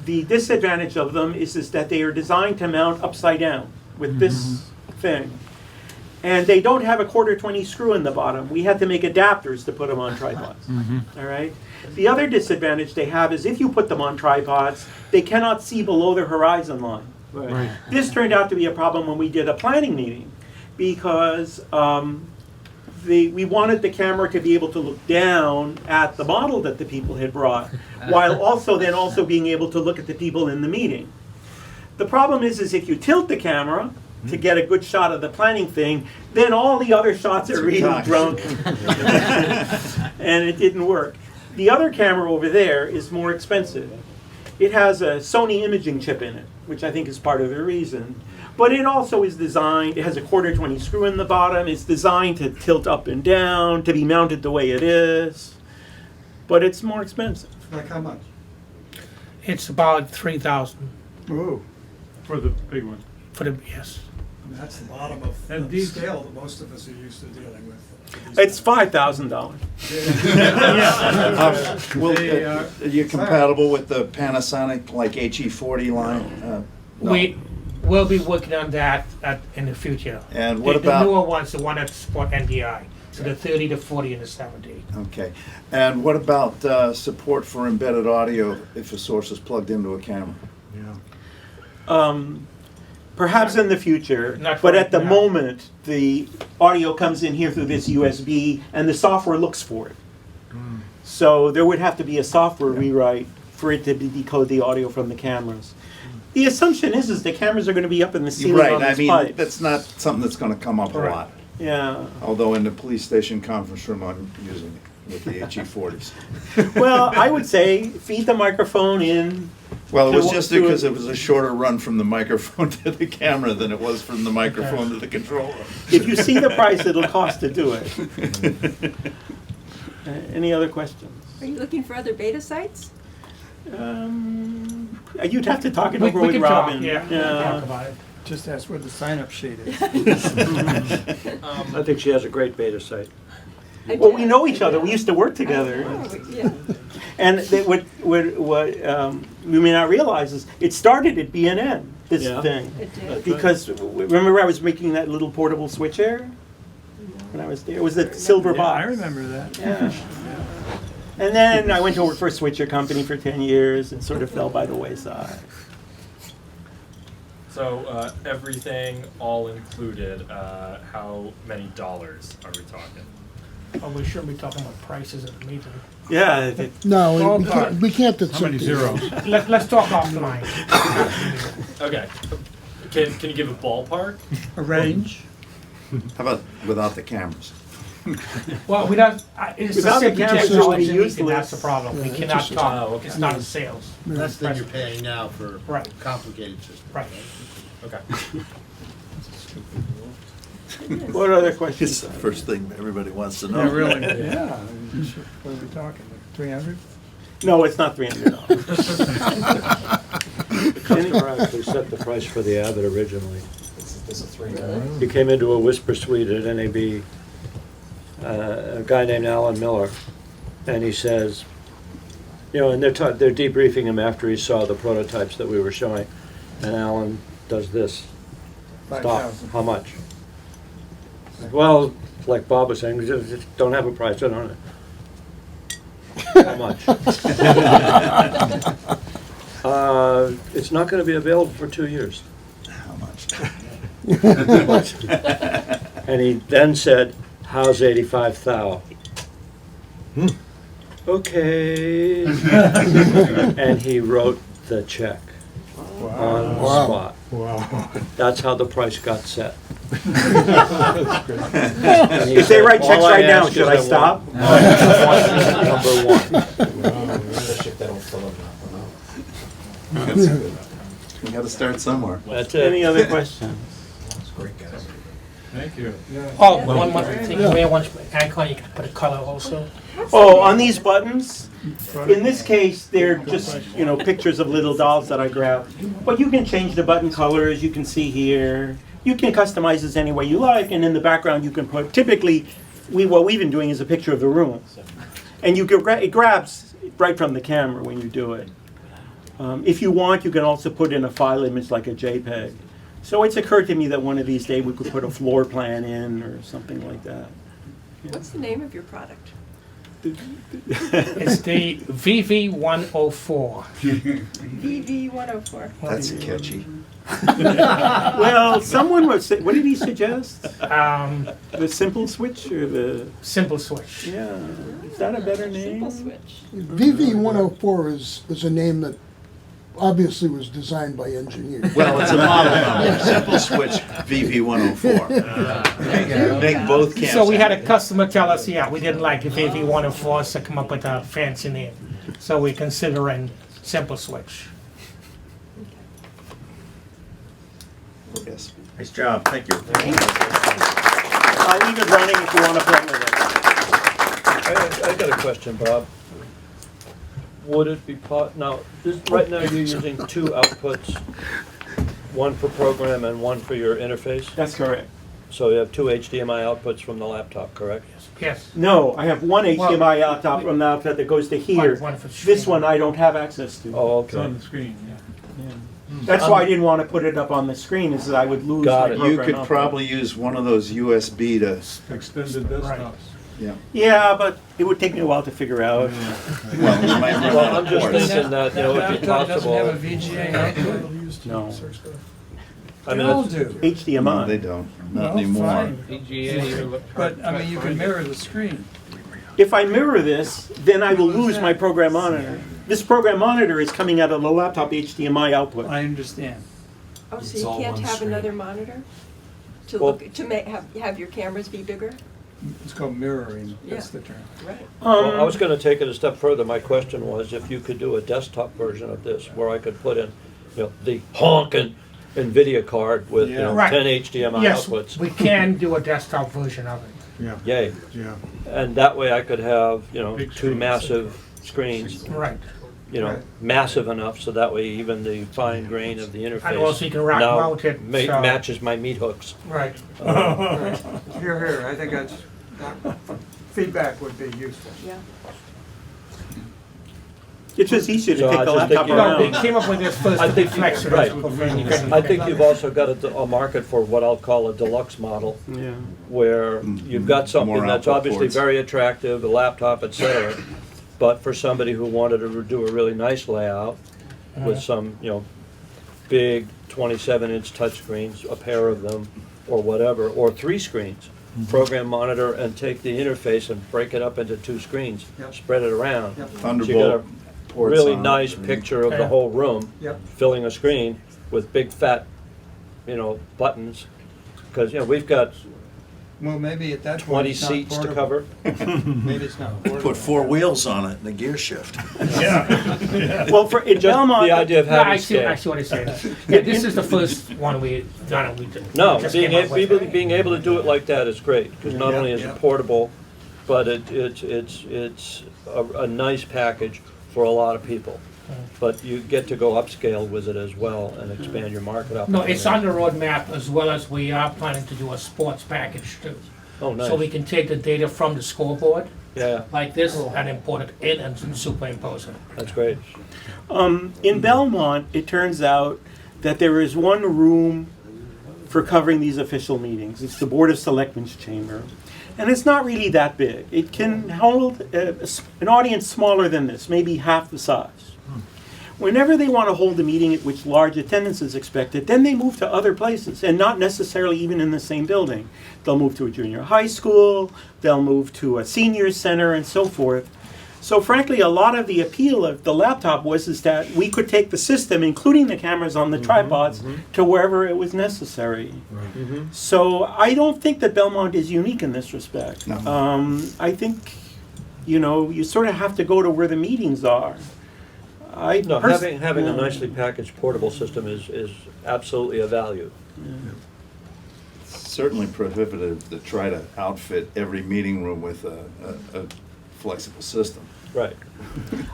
The disadvantage of them is that they are designed to mount upside down with this thing. And they don't have a 1/4-20 screw in the bottom. We had to make adapters to put them on tripods. All right. The other disadvantage they have is if you put them on tripods, they cannot see below their horizon line. Right. This turned out to be a problem when we did a planning meeting because we wanted the camera to be able to look down at the model that the people had brought, while also being able to look at the people in the meeting. The problem is if you tilt the camera to get a good shot of the planning thing, then all the other shots are really drunk, and it didn't work. The other camera over there is more expensive. It has a Sony imaging chip in it, which I think is part of the reason. But it also is designed, it has a 1/4-20 screw in the bottom. It's designed to tilt up and down, to be mounted the way it is. But it's more expensive. Like how much? It's about 3,000 Ooh. For the big one. for the, yes. That's the bottom of And the these- scale that most of us are used to dealing with. It's $5,000. Well, They, are you compatible with the Panasonic, like HE40 line? No. We will be working on that in the future. And what The about- newer ones, the one that support NDI, so the 30, the 40, and the 70. Okay. And what about support for embedded audio if a source is plugged into a camera? Perhaps in the future, Not but right at the now. moment, the audio comes in here through this USB, and the software looks for it. So there would have to be a software rewrite for it to decode the audio from the cameras. The assumption is the cameras are going to be up in the ceiling Right, on I these mean, pipes. that's not something that's gonna come up a Right. lot. Yeah. Although in the police station conference room, I'm using it with the HE40s. Well, I would say feed the microphone in. Well, it was to- just to- because it was a shorter run from the microphone to the camera than it was from the microphone to the controller. If you see the price it'll cost to do it. Any other questions? Are you looking for other beta sites? You'd have to talk it We over with can talk, Robin. yeah, talk about it. Just ask where the sign-up sheet is. I think she has a great beta site. Well, we know each other. We used to work together. Yeah. And what you may not realize is it started at BNN, this Yeah. thing. It did. Because remember I was making that little portable switcher when I was there? It was the silver Yeah, box. I remember that. Yeah. And then I went to work for a switcher company for 10 years and sort of fell by the wayside. So everything all included, how many dollars are we talking? Oh, we shouldn't be talking about prices at the meeting. Yeah. No, we can't. How many zeros? Let's talk offline. Okay. Can you give a ballpark? A range? How about without the cameras? Well, we don't, it's a Without the simple cameras, technology, it's and useless. that's the problem. We Yeah, it's cannot just- talk, Oh, okay. it's not a sales. Less than you're paying now for Right. complicated systems. Right. Okay. What other questions? It's the first thing everybody wants to know. Yeah, really? Yeah. What are we talking, like 300? No, it's not $300. The customer actually set the price for the Abbott originally. He came into a whisper suite at NAB, a guy named Alan Miller, and he says, you know, and they're debriefing him after he saw the prototypes that we were showing, and Alan does this. Stop. 5,000. How much? Well, like Bob was saying, we just don't have a price. I don't know. How much? It's not going to be available for 2 years. How much? And he then said, how's 85 thou? Okay. And he wrote the check. Wow. on the Wow. spot. Wow. That's how the price got set. If they write checks right now, should I stop? Number one. We gotta start somewhere. That's Any it. other questions? Thank you. Oh, one more thing, you may want icon, you can put a color also. Oh, on these buttons, in this case, they're just, you know, pictures of little dolls that I grabbed. But you can change the button colors, you can see here. You can customize this any way you like, and in the background you can put, typically, what we've been doing is a picture of the room. And you can, it grabs right from the camera when you do it. If you want, you can also put in a file image like a JPEG. So it's occurred to me that one of these days we could put a floor plan in or something like that. What's the name of your product? It's the VV104. VV104. That's catchy. Well, someone was, what did he suggest? The simple switch or the? Simple switch. Yeah, is that a better name? Simple switch. VV104 is a name that obviously was designed by engineers. Well, it's a model number. Simple switch VV104. Make both cameras. So we had a customer tell us, yeah, we didn't like the VV104, so come up with a fancy name. So we're considering simple switch. Yes. Nice job, thank you. I'll leave it running if you want to play with it. I got a question, Bob. Would it be now, right now you're using two outputs, one for program and one for your interface? That's correct. So you have two HDMI outputs from the laptop, correct? Yes. No, I have one HDMI laptop from the outlet that goes to here. This one I don't have access to. Oh, It's on the screen, yeah. That's why I didn't want to put it up on the screen, is that I would lose my program. You could output. probably use one of those USB to. Extended desktops. Yeah. Yeah, but it would take me a while to figure out. Well, you might run Well, out I'm of just ports. thinking that, you know, it'd be possible. Doesn't have a VGA output? No. I mean, They all it's- do. HDMI. No, they don't. Not Well, anymore. fine. VGA. But, I mean, you can mirror the screen. If I mirror this, then I will lose my program monitor. This program monitor is coming out of the laptop HDMI output. I understand. Oh, so you can't have another monitor? To Well- look, to have your cameras be bigger? It's called mirroring, that's Yeah. the term. Right. Well, I was gonna take it a step further. My question was if you could do a desktop version of this where I could put in, you know, the honkin' NVIDIA card with, you know, Right. 10 HDMI Yes, outputs. we can do a desktop version of it. Yeah. Yay. Yeah. And that way I could have, you know, Big two screens. massive screens, Right. you know, Right. massive enough so that way even the fine grain of the interface And also you can rack now mount it, so- matches my meat hooks. Right. Here, here, I think that's, feedback would be useful. Yeah. It's just easier to So take I the just laptop think, No, they around. came up with this first. I think, flex it right. as a I think you've also got a market for what I'll call a deluxe model, Yeah. where you've got something More that's output obviously ports. very attractive, a laptop, et cetera, but for somebody who wanted to do a really nice layout with some, you know, big 27-inch touchscreens, a pair of them, or whatever, or 3 screens, program monitor and take the interface and break it up into 2 screens, Yep. spread it around. Yep. So you Thunderbolt get a ports really on it. nice picture of the Yeah. whole room, Yep. filling a screen with big fat, you know, buttons. Because, you know, we've got Well, maybe at that point 20 it's not seats to portable. cover. Maybe it's not portable. Put 4 wheels on it and a gear shift. Well, for in Just Belmont, the idea of Yeah, I having see, I scale. see what he's saying. Yeah, this is the first one we done. We did. No, just being came up with it. being able to do it like that is great, because not Yeah, only is yeah. it portable, but it's a nice package for a lot of people. But you get to go upscale with it as well and expand your market No, opportunity. it's on the roadmap as well as we are planning to do a sports package too. Oh, nice. So we can take the data from the scoreboard Yeah, like this and import it in and superimpose it. that's great. in Belmont, it turns out that there is one room for covering these official meetings. It's the Board of Selectmen's chamber. And it's not really that big. It can hold an audience smaller than this, maybe half the size. Whenever they want to hold a meeting at which large attendance is expected, then they move to other places, and not necessarily even in the same building. They'll move to a junior high school, they'll move to a senior center, and so forth. So frankly, a lot of the appeal of the laptop is that we could take the system, including the cameras on the tripods, to wherever it was necessary. So I don't think that Belmont is unique in this respect. No. I think, you sort of have to go to where the meetings are. No, having a nicely packaged portable system is absolutely a value. Certainly prohibitive to try to outfit every meeting room with a flexible system. Right.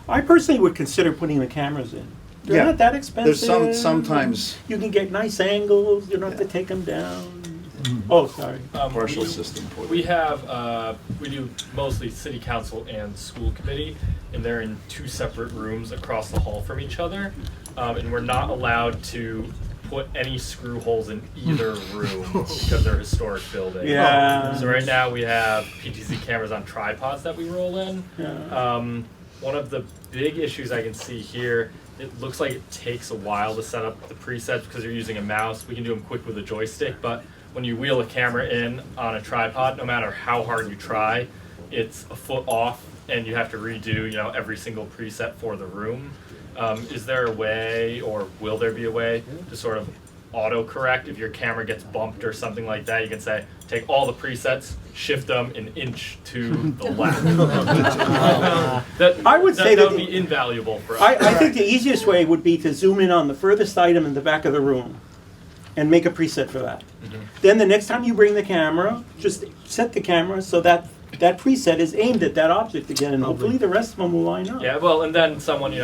I personally would consider putting the cameras in. They're not that expensive. There's sometimes you can get nice angles. You don't have to take them down. Oh, sorry. Partial system. We have we do mostly city council and school committee, and they're in 2 separate rooms across the hall from each other, and we're not allowed to put any screw holes in either room because they're historic buildings. Yeah. So right now we have PTZ cameras on tripods that we roll in. Yeah. One of the big issues I can see here, it looks like it takes a while to set up the presets because you're using a mouse. We can do them quick with a joystick, but when you wheel a camera in on a tripod, no matter how hard you try, it's a foot off and you have to redo, every single preset for the room. Is there a way, or will there be a way, to sort of auto-correct if your camera gets bumped or something like that? You can say, take all the presets, shift them an inch to the left. I would say that would be invaluable for us. I think the easiest way would be to zoom in on the furthest item in the back of the room and make a preset for that. Then the next time you bring the camera, just set the camera so that that preset is aimed at that object again, and hopefully the rest of them will line up. Yeah, well, and then someone,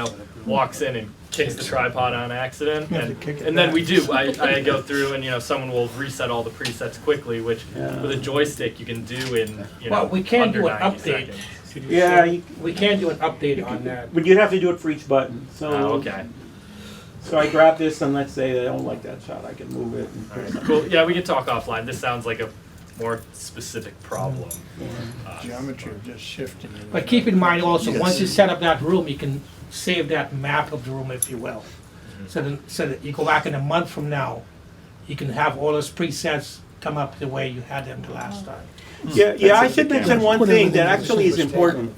walks in and kicks the tripod on accident, and then we do. I go through and, someone will reset all the presets quickly, which with a joystick you can do in, well, we can under do an 90 update. seconds. Yeah, we can do an update on that. But you'd have to do it for each button. So okay. So I grab this, and let's say I don't like that shot, I can move it. And put it Cool. Yeah, we can talk offline. This sounds like a more specific problem. Geometry of just shifting. But keep in mind also, once you set up that room, you can save that map of the room, if you will. So that you go back in a month from now, you can have all those presets come up the way you had them the last time. Yeah, I should mention one thing that actually is important.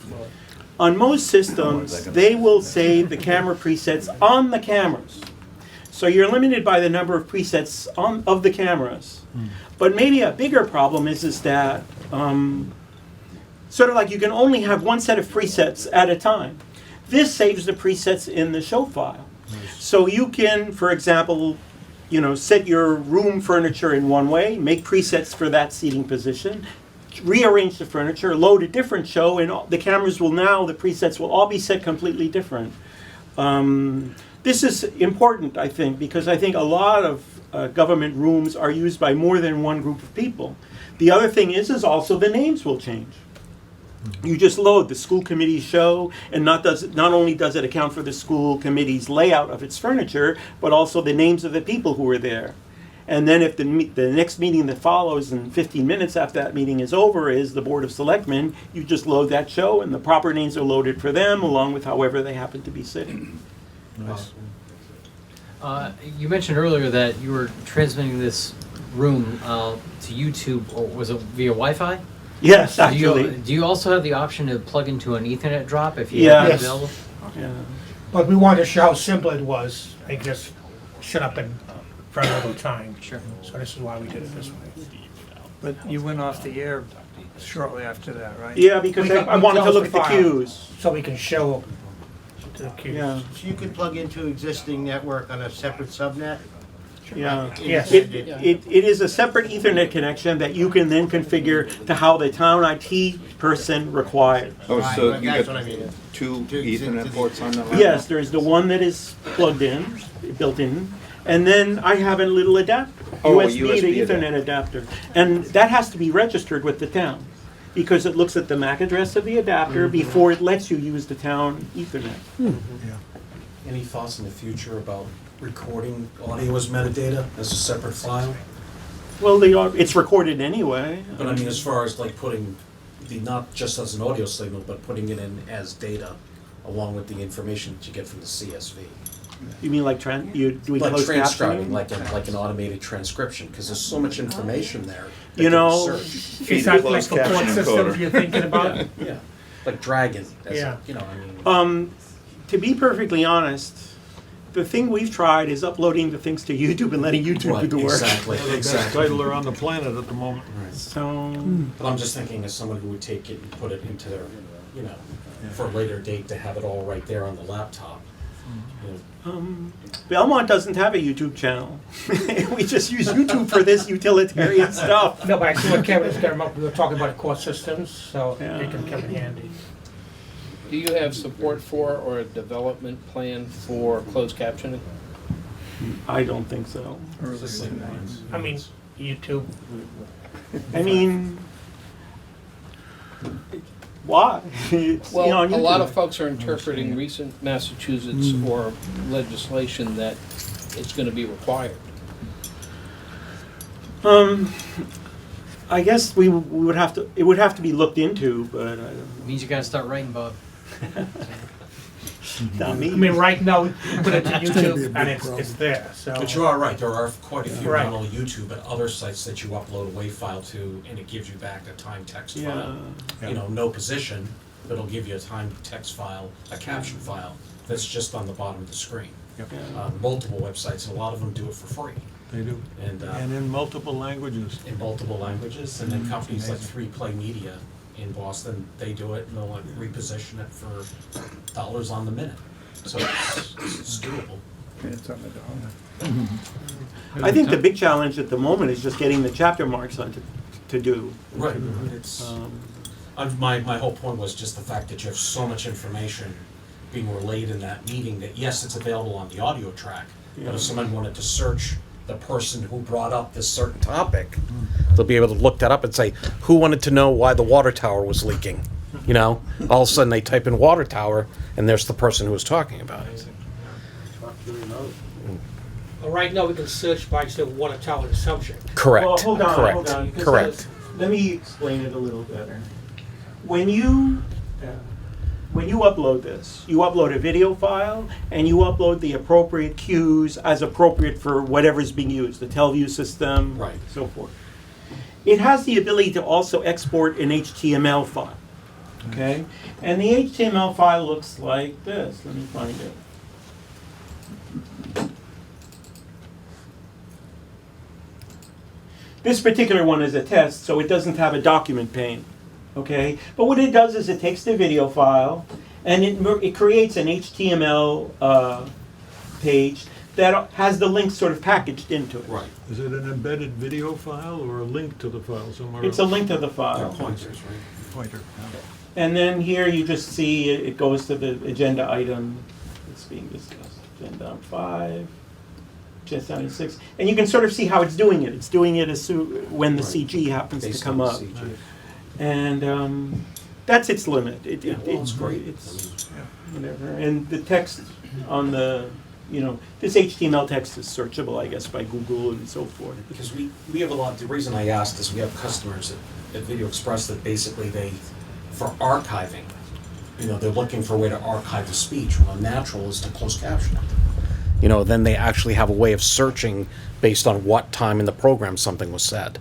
On most systems, they will save the camera presets on the cameras. So you're limited by the number of presets of the cameras. But maybe a bigger problem is that sort of like you can only have one set of presets at a time. This saves the presets in the show file. So you can, for example, set your room furniture in one way, make presets for that seating position, rearrange the furniture, load a different show, and the cameras will the presets will all be set completely different. This is important, I think, because I think a lot of government rooms are used by more than one group of people. The other thing is also the names will change. You just load the school committee show, and not only does it account for the school committee's layout of its furniture, but also the names of the people who were there. And then if the next meeting that follows in 15 minutes after that meeting is over is the Board of Selectmen, you just load that show, and the proper names are loaded for them, along with however they happen to be sitting. Nice. You mentioned earlier that you were transmitting this room to YouTube, or was it via Wi-Fi? Yes, actually. Do you also have the option to plug into an Ethernet drop if you have it available? Yeah. But we wanted to show how simple it was. I just set up in very little time. Sure. So this is why we did it this way. But you went off the air shortly after that, right? Yeah, because I wanted to look at the cues. So we can show to the cues. Yeah. So you could plug into existing network on a separate subnet? Yeah. Yes. It is a separate Ethernet connection that you can then configure to how the town IT person requires. Oh, so Right, you that's got what I mean. two Ethernet ports on that laptop? Yes, there's the one that is plugged in, built in, and then I have a little adapter, Oh, a USB to USB Ethernet adapter. And that has to be registered with the town, because it looks at the MAC address of the adapter before it lets you use the town Ethernet. Any thoughts in the future about recording audio as metadata as a separate file? Well, it's recorded anyway. But I mean, as far as like putting not just as an audio signal, but putting it in as data along with the information that you get from the CSV. You mean like you're doing Like closed transcribing, captioning? like an automated transcription, because there's so much information there. You know, Is that like the port system you're thinking about? Yeah. like Dragon, as Yeah. you know, I mean. To be perfectly honest, the thing we've tried is uploading the things to YouTube and letting YouTube do the work. Exactly, They're the best exactly. titler on the planet at the moment. So, But I'm just thinking as someone who would take it and put it into their, you know, for a later date to have it all right there on the laptop. You know, Belmont doesn't have a YouTube channel. We just use YouTube for this utilitarian stuff. No, but I see what Kevin is talking about. We were talking about core systems, so it can come in handy. Do you have support for or a development plan for closed captioning? I don't think so. I mean, YouTube. I mean, why? It's, Well, you know, on a lot YouTube. of folks are interpreting recent Massachusetts or legislation that it's going to be required. I guess we would have to. It would have to be looked into, but I don't know. Means you gotta start writing, Bob. Not me. I mean, right now, we put it to It's gonna be a YouTube big and it's problem. there, so. But you are right, there are quite a few, Right. not only YouTube, but other sites that you upload a WAV file to, and it gives you back a timed text file. You know, no position, but it'll give you a timed text file, a caption file, that's just on the bottom of the screen. Multiple websites, and a lot of them do it for free. They do. And in multiple languages. in multiple languages, and then companies like 3Play Media in Boston, they do it, and they'll like reposition it for dollars on the minute. So it's doable. It's on the dollar. I think the big challenge at the moment is just getting the chapter marks on to do. Right, it's, my whole point was just the fact that you have so much information being relayed in that meeting that, yes, it's available on the audio track, but if someone wanted to search the person who brought up this certain topic, they'll be able to look that up and say, who wanted to know why the water tower was leaking? You know, all of a sudden they type in water tower, and there's the person who was talking about it. Well, right now, we can search by, say, water tower the subject. Correct. Well, hold on, correct, hold on. 'Cause correct. Let me explain it a little better. When you upload this, you upload a video file and you upload the appropriate cues as appropriate for whatever's being used, the TelView system, Right. so forth. It has the ability to also export an HTML file. Okay? And the HTML file looks like this. Let me find it. This particular one is a test, so it doesn't have a document pane. Okay? But what it does is it takes the video file and it creates an HTML page that has the link sort of packaged into it. Right. Is it an embedded video file or a link to the file somewhere? It's a link to the file. They're pointers, right? Pointer. And then here you just see it goes to the agenda item that's being discussed. Agenda 5, agenda 6. And you can sort of see how it's doing it. It's doing it when the CG happens Based to come on the up. CG. And that's its limit. It's great. It's whatever. And the text on the, this HTML text is searchable, I guess, by Google and so forth. Because we have a lot, the reason I asked is we have customers at Video Express that basically for archiving, they're looking for a way to archive the speech. Well, natural is to close caption it. Then they actually have a way of searching based on what time in the program something was said.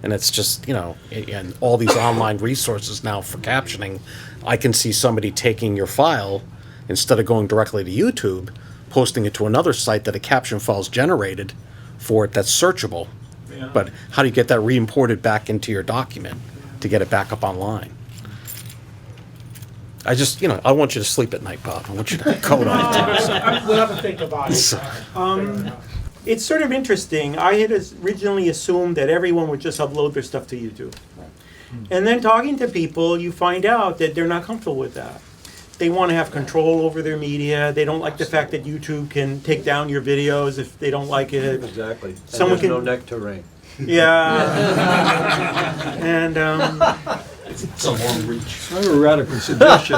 And it's just, and all these online resources now for captioning, I can see somebody taking your file, instead of going directly to YouTube, posting it to another site that a caption file is generated for it that's searchable. Yeah. But how do you get that re-imported back into your document to get it back up online? I just, I want you to sleep at night, Bob. I want you to code on it. We'll have to think about it. It's sort of interesting. I had originally assumed that everyone would just upload their stuff to YouTube. And then talking to people, you find out that they're not comfortable with that. They want to have control over their media. They don't like the fact that YouTube can take down your videos if they don't like it. Exactly. Someone and there's can- no neck to wring. Yeah. And It's a long reach. I have a radical suggestion.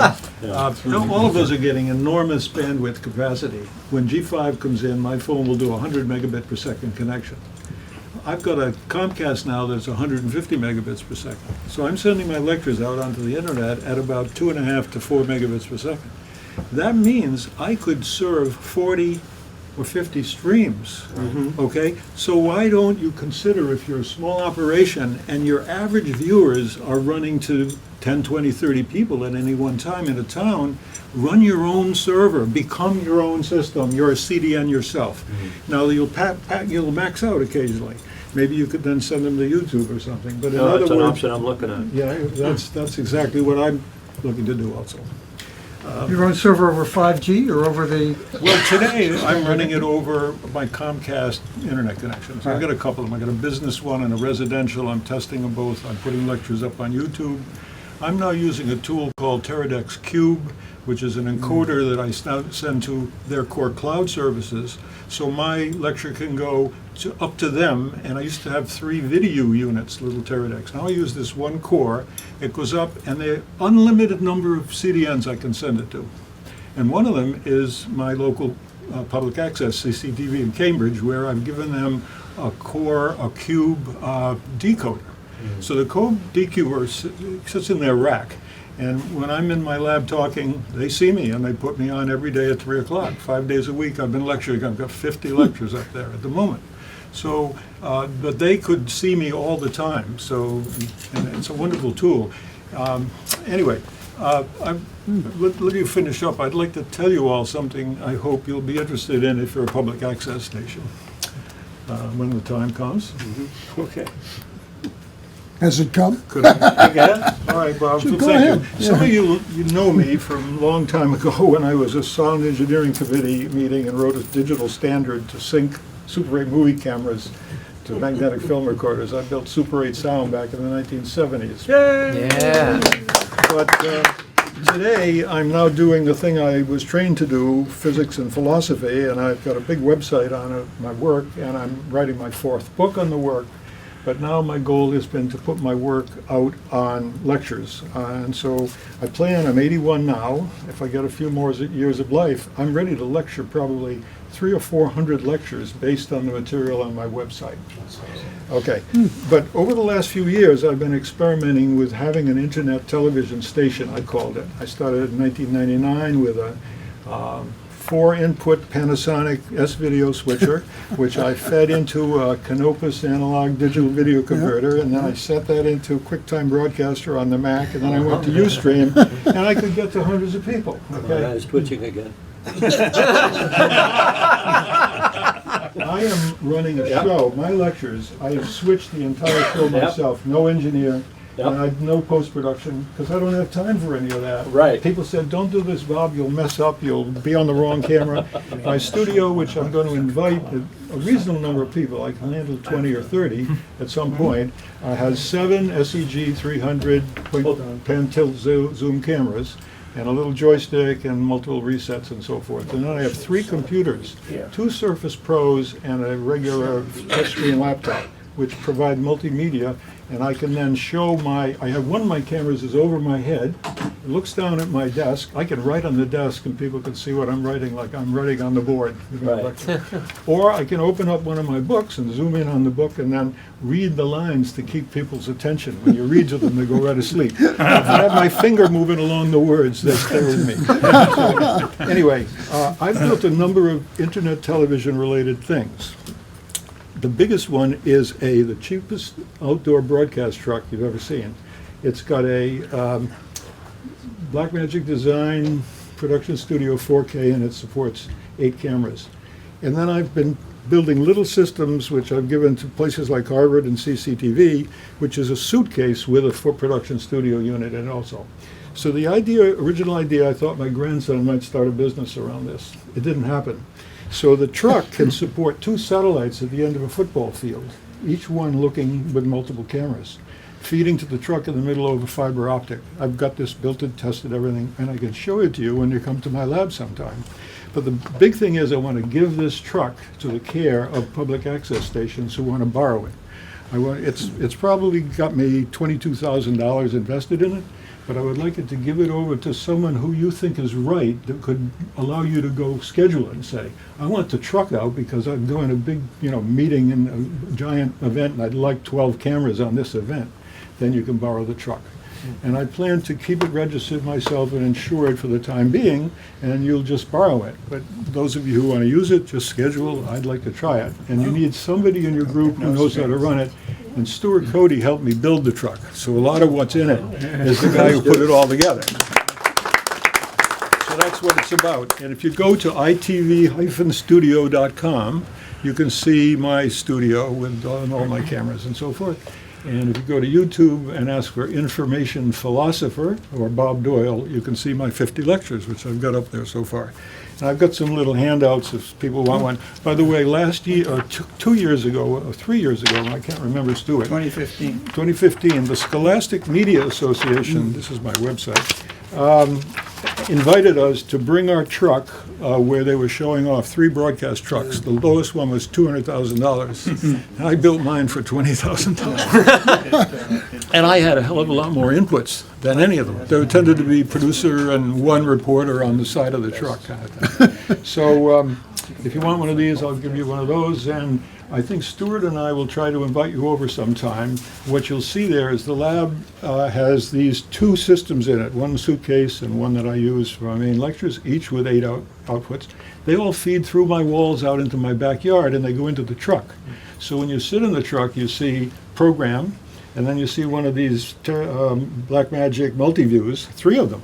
All of us are getting enormous bandwidth capacity. When G5 comes in, my phone will do 100 megabit per second connection. I've got a Comcast now that's 150 megabits per second. So I'm sending my lectures out onto the internet at about 2.5 to 4 megabits per second. That means I could serve 40 or 50 streams, okay? So why don't you consider, if you're a small operation and your average viewers are running to 10, 20, 30 people at any one time in a town, run your own server, become your own system, you're a CDN yourself. Now you'll max out occasionally. Maybe you could then send them to YouTube or something, but in No, other that's an words, option I'm looking at. yeah, that's exactly what I'm looking to do also. You run server over 5G or over the? Well, today I'm running it over my Comcast internet connection. So I've got a couple of them. I've got a business one and a residential. I'm testing them both. I'm putting lectures up on YouTube. I'm now using a tool called Teradex Cube, which is an encoder that I send to their core cloud services. So my lecture can go up to them, and I used to have 3 video units, little Teradex. Now I use this one core. It goes up, and the unlimited number of CDNs I can send it to. And one of them is my local public access CCTV in Cambridge, where I've given them a core, a cube decoder. So the code decoder sits in their rack. And when I'm in my lab talking, they see me and they put me on every day at 3 o'clock. 5 days a week I've been lecturing. I've got 50 lectures up there at the moment. So, but they could see me all the time. So, and it's a wonderful tool. Anyway, let you finish up. I'd like to tell you all something I hope you'll be interested in if you're a public access station when the time comes. Okay. Has it come? Could I again? All right, Bob, Sure, so go thank ahead. you. Some of you know me from a long time ago when I was a sound engineering committee meeting and wrote a digital standard to sync Super 8 movie cameras to magnetic film recorders. I built Super 8 sound back in the 1970s. Yay! Yeah. But today, I'm now doing the thing I was trained to do, physics and philosophy, and I've got a big website on my work, and I'm writing my 4th book on the work. But now my goal has been to put my work out on lectures. And so I plan, I'm 81 now. If I get a few more years of life, I'm ready to lecture probably 300 or 400 lectures based on the material on my website. Okay, but over the last few years, I've been experimenting with having an internet television station, I called it. I started in 1999 with a 4-input Panasonic S-video switcher, which I fed into a Canopus analog digital video converter, and then I set that into QuickTime Broadcaster on the Mac, and then I went to Ustream, and I could get to hundreds of people. My guy's twitching again. I am running a show, my lectures, I have switched the entire show myself, no engineer, and I no post-production, because I don't have time for any of that. Right. People said, don't do this, Bob, you'll mess up, you'll be on the wrong camera. My studio, which I'm going to invite a reasonable number of people, I can handle 20 or 30 at some point, has 7 SEG 300 pan tilt zoom cameras, and a little joystick and multiple resets and so forth. And then I have 3 computers, 2 Surface Pros and a regular touchscreen laptop, which provide multimedia, and I can then show I have one of my cameras is over my head, it looks down at my desk, I can write on the desk and people can see what I'm writing like I'm writing on the board. Right. Or I can open up one of my books and zoom in on the book and then read the lines to keep people's attention. When you read to them, they go right to sleep. If I have my finger moving along the words, they stay with me. So, anyway, I've built a number of internet television related things. The biggest one is the cheapest outdoor broadcast truck you've ever seen. It's got a Blackmagic Design Production Studio 4K, and it supports 8 cameras. And then I've been building little systems, which I've given to places like Harvard and CCTV, which is a suitcase with a production studio unit in it also. So the original idea, I thought my grandson might start a business around this. It didn't happen. So the truck can support 2 satellites at the end of a football field, each one looking with multiple cameras, feeding to the truck in the middle of a fiber optic. I've got this built and tested everything, and I can show it to you when you come to my lab sometime. But the big thing is I want to give this truck to the care of public access stations who want to borrow it. It's probably got me $22,000 invested in it, but I would like it to give it over to someone who you think is right that could allow you to go schedule it and say, I want the truck out because I'm doing a big meeting in a giant event and I'd like 12 cameras on this event. Then you can borrow the truck. And I plan to keep it registered myself and insured for the time being, and you'll just borrow it. But those of you who want to use it, just schedule. I'd like to try it. And you need somebody in your group who knows how to run it. And Stuart Cody helped me build the truck, so a lot of what's in it is the guy who put it all together. So that's what it's about. And if you go to itv-studio.com, you can see my studio with all my cameras and so forth. And if you go to YouTube and ask for Information Philosopher or Bob Doyle, you can see my 50 lectures, which I've got up there so far. And I've got some little handouts if people want one. By the way, last year, or 2 years ago, or 3 years ago, I can't remember, Stuart. 2015, the Scholastic Media Association, this is my website, invited us to bring our truck where they were showing off 3 broadcast trucks. The lowest one was $200,000. And I built mine for $20,000. And I had a hell of a lot more inputs than any of them. There tended to be producer and one reporter on the side of the truck kind of thing. So if you want one of these, I'll give you one of those. And I think Stuart and I will try to invite you over sometime. What you'll see there is the lab has these 2 systems in it, one suitcase and one that I use for my main lectures, each with 8 outputs. They all feed through my walls out into my backyard, and they go into the truck. So when you sit in the truck, you see program, and then you see one of these Blackmagic multi-views, 3 of them.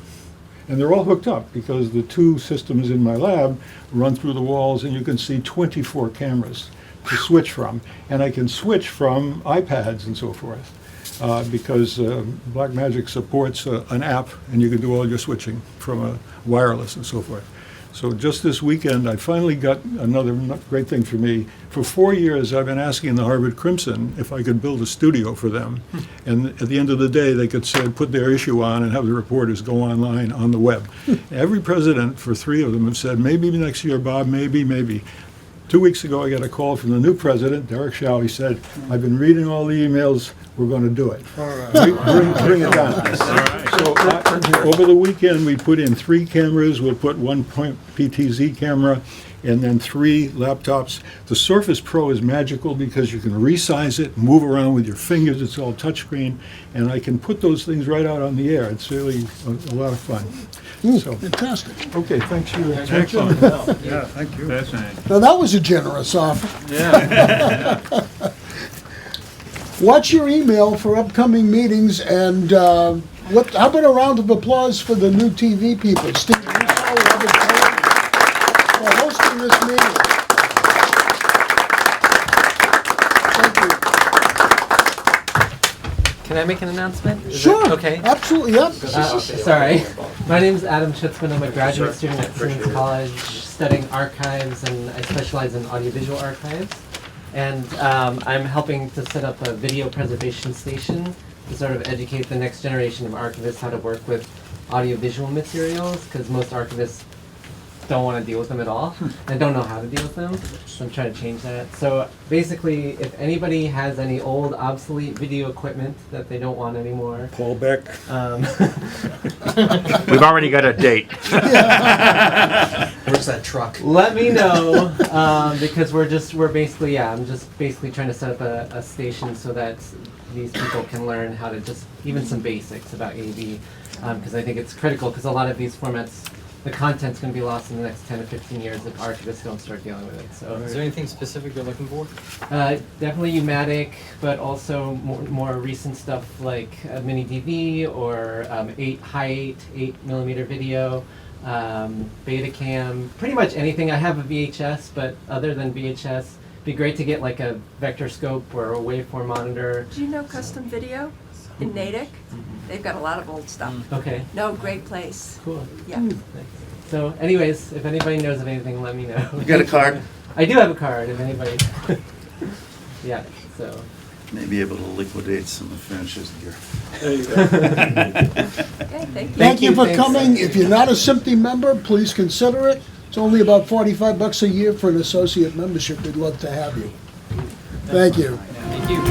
And they're all hooked up because the 2 systems in my lab run through the walls, and you can see 24 cameras to switch from. And I can switch from iPads and so forth because Blackmagic supports an app, and you can do all your switching from a wireless and so forth. So just this weekend, I finally got another great thing for me. For 4 years, I've been asking the Harvard Crimson if I could build a studio for them. And at the end of the day, they could say, put their issue on and have the reporters go online on the web. Every president for 3 of them have said, maybe next year, Bob, maybe, maybe. 2 weeks ago, I got a call from the new president, Derek Shaw. He said, I've been reading all the emails. We're going to do it. All right. Bring it down. So over the weekend, we put in 3 cameras. We'll put 1 PTZ camera and then 3 laptops. The Surface Pro is magical because you can resize it, move around with your fingers. It's all touchscreen. And I can put those things right out on the air. It's really a lot of fun. So, fantastic. Okay, thanks for your attention. Excellent. Yeah, thank you. Fascinating. Now, that was a generous offer. Yeah. Watch your email for upcoming meetings, and how about a round of applause for the new TV people, Steve Russo, Robert Cohen, for hosting this meeting. Thank you. Can I make an announcement? Is Sure. it okay. Absolutely. Yep. Sorry. My name is Adam Schutzman. I'm a graduate student at Simmons College studying archives, and I specialize in audiovisual archives. And I'm helping to set up a video preservation station to sort of educate the next generation of archivists how to work with audiovisual materials, because most archivists don't want to deal with them at all and don't know how to deal with them. So I'm trying to change that. So basically, if anybody has any old, obsolete video equipment that they don't want anymore, Paul Beck. We've already got a date. Where's that truck? let me know, because I'm just basically trying to set up a station so that these people can learn how to just, even some basics about AV, because I think it's critical, because a lot of these formats, the content's going to be lost in the next 10 to 15 years if archivists don't start dealing with it. So, Is there anything specific you're looking for? definitely Umatic, but also more recent stuff like mini DV or 8 millimeter video, Betacam, pretty much anything. I have a VHS, but other than VHS, it'd be great to get like a vector scope or a waveform monitor. Do you know Custom Video in Natick? They've got a lot of old stuff. Okay. No, great place. Cool. Yeah. So anyways, if anybody knows of anything, let me know. You got a card? I do have a card, if anybody. Yeah, so. May be able to liquidate some of the finishes here. There you go. Okay, thank you. Thank you for Thanks. coming. If you're not a Smpte member, please consider it. It's only about $45 a year for an associate membership. We'd love to have you. Thank you. Thank you.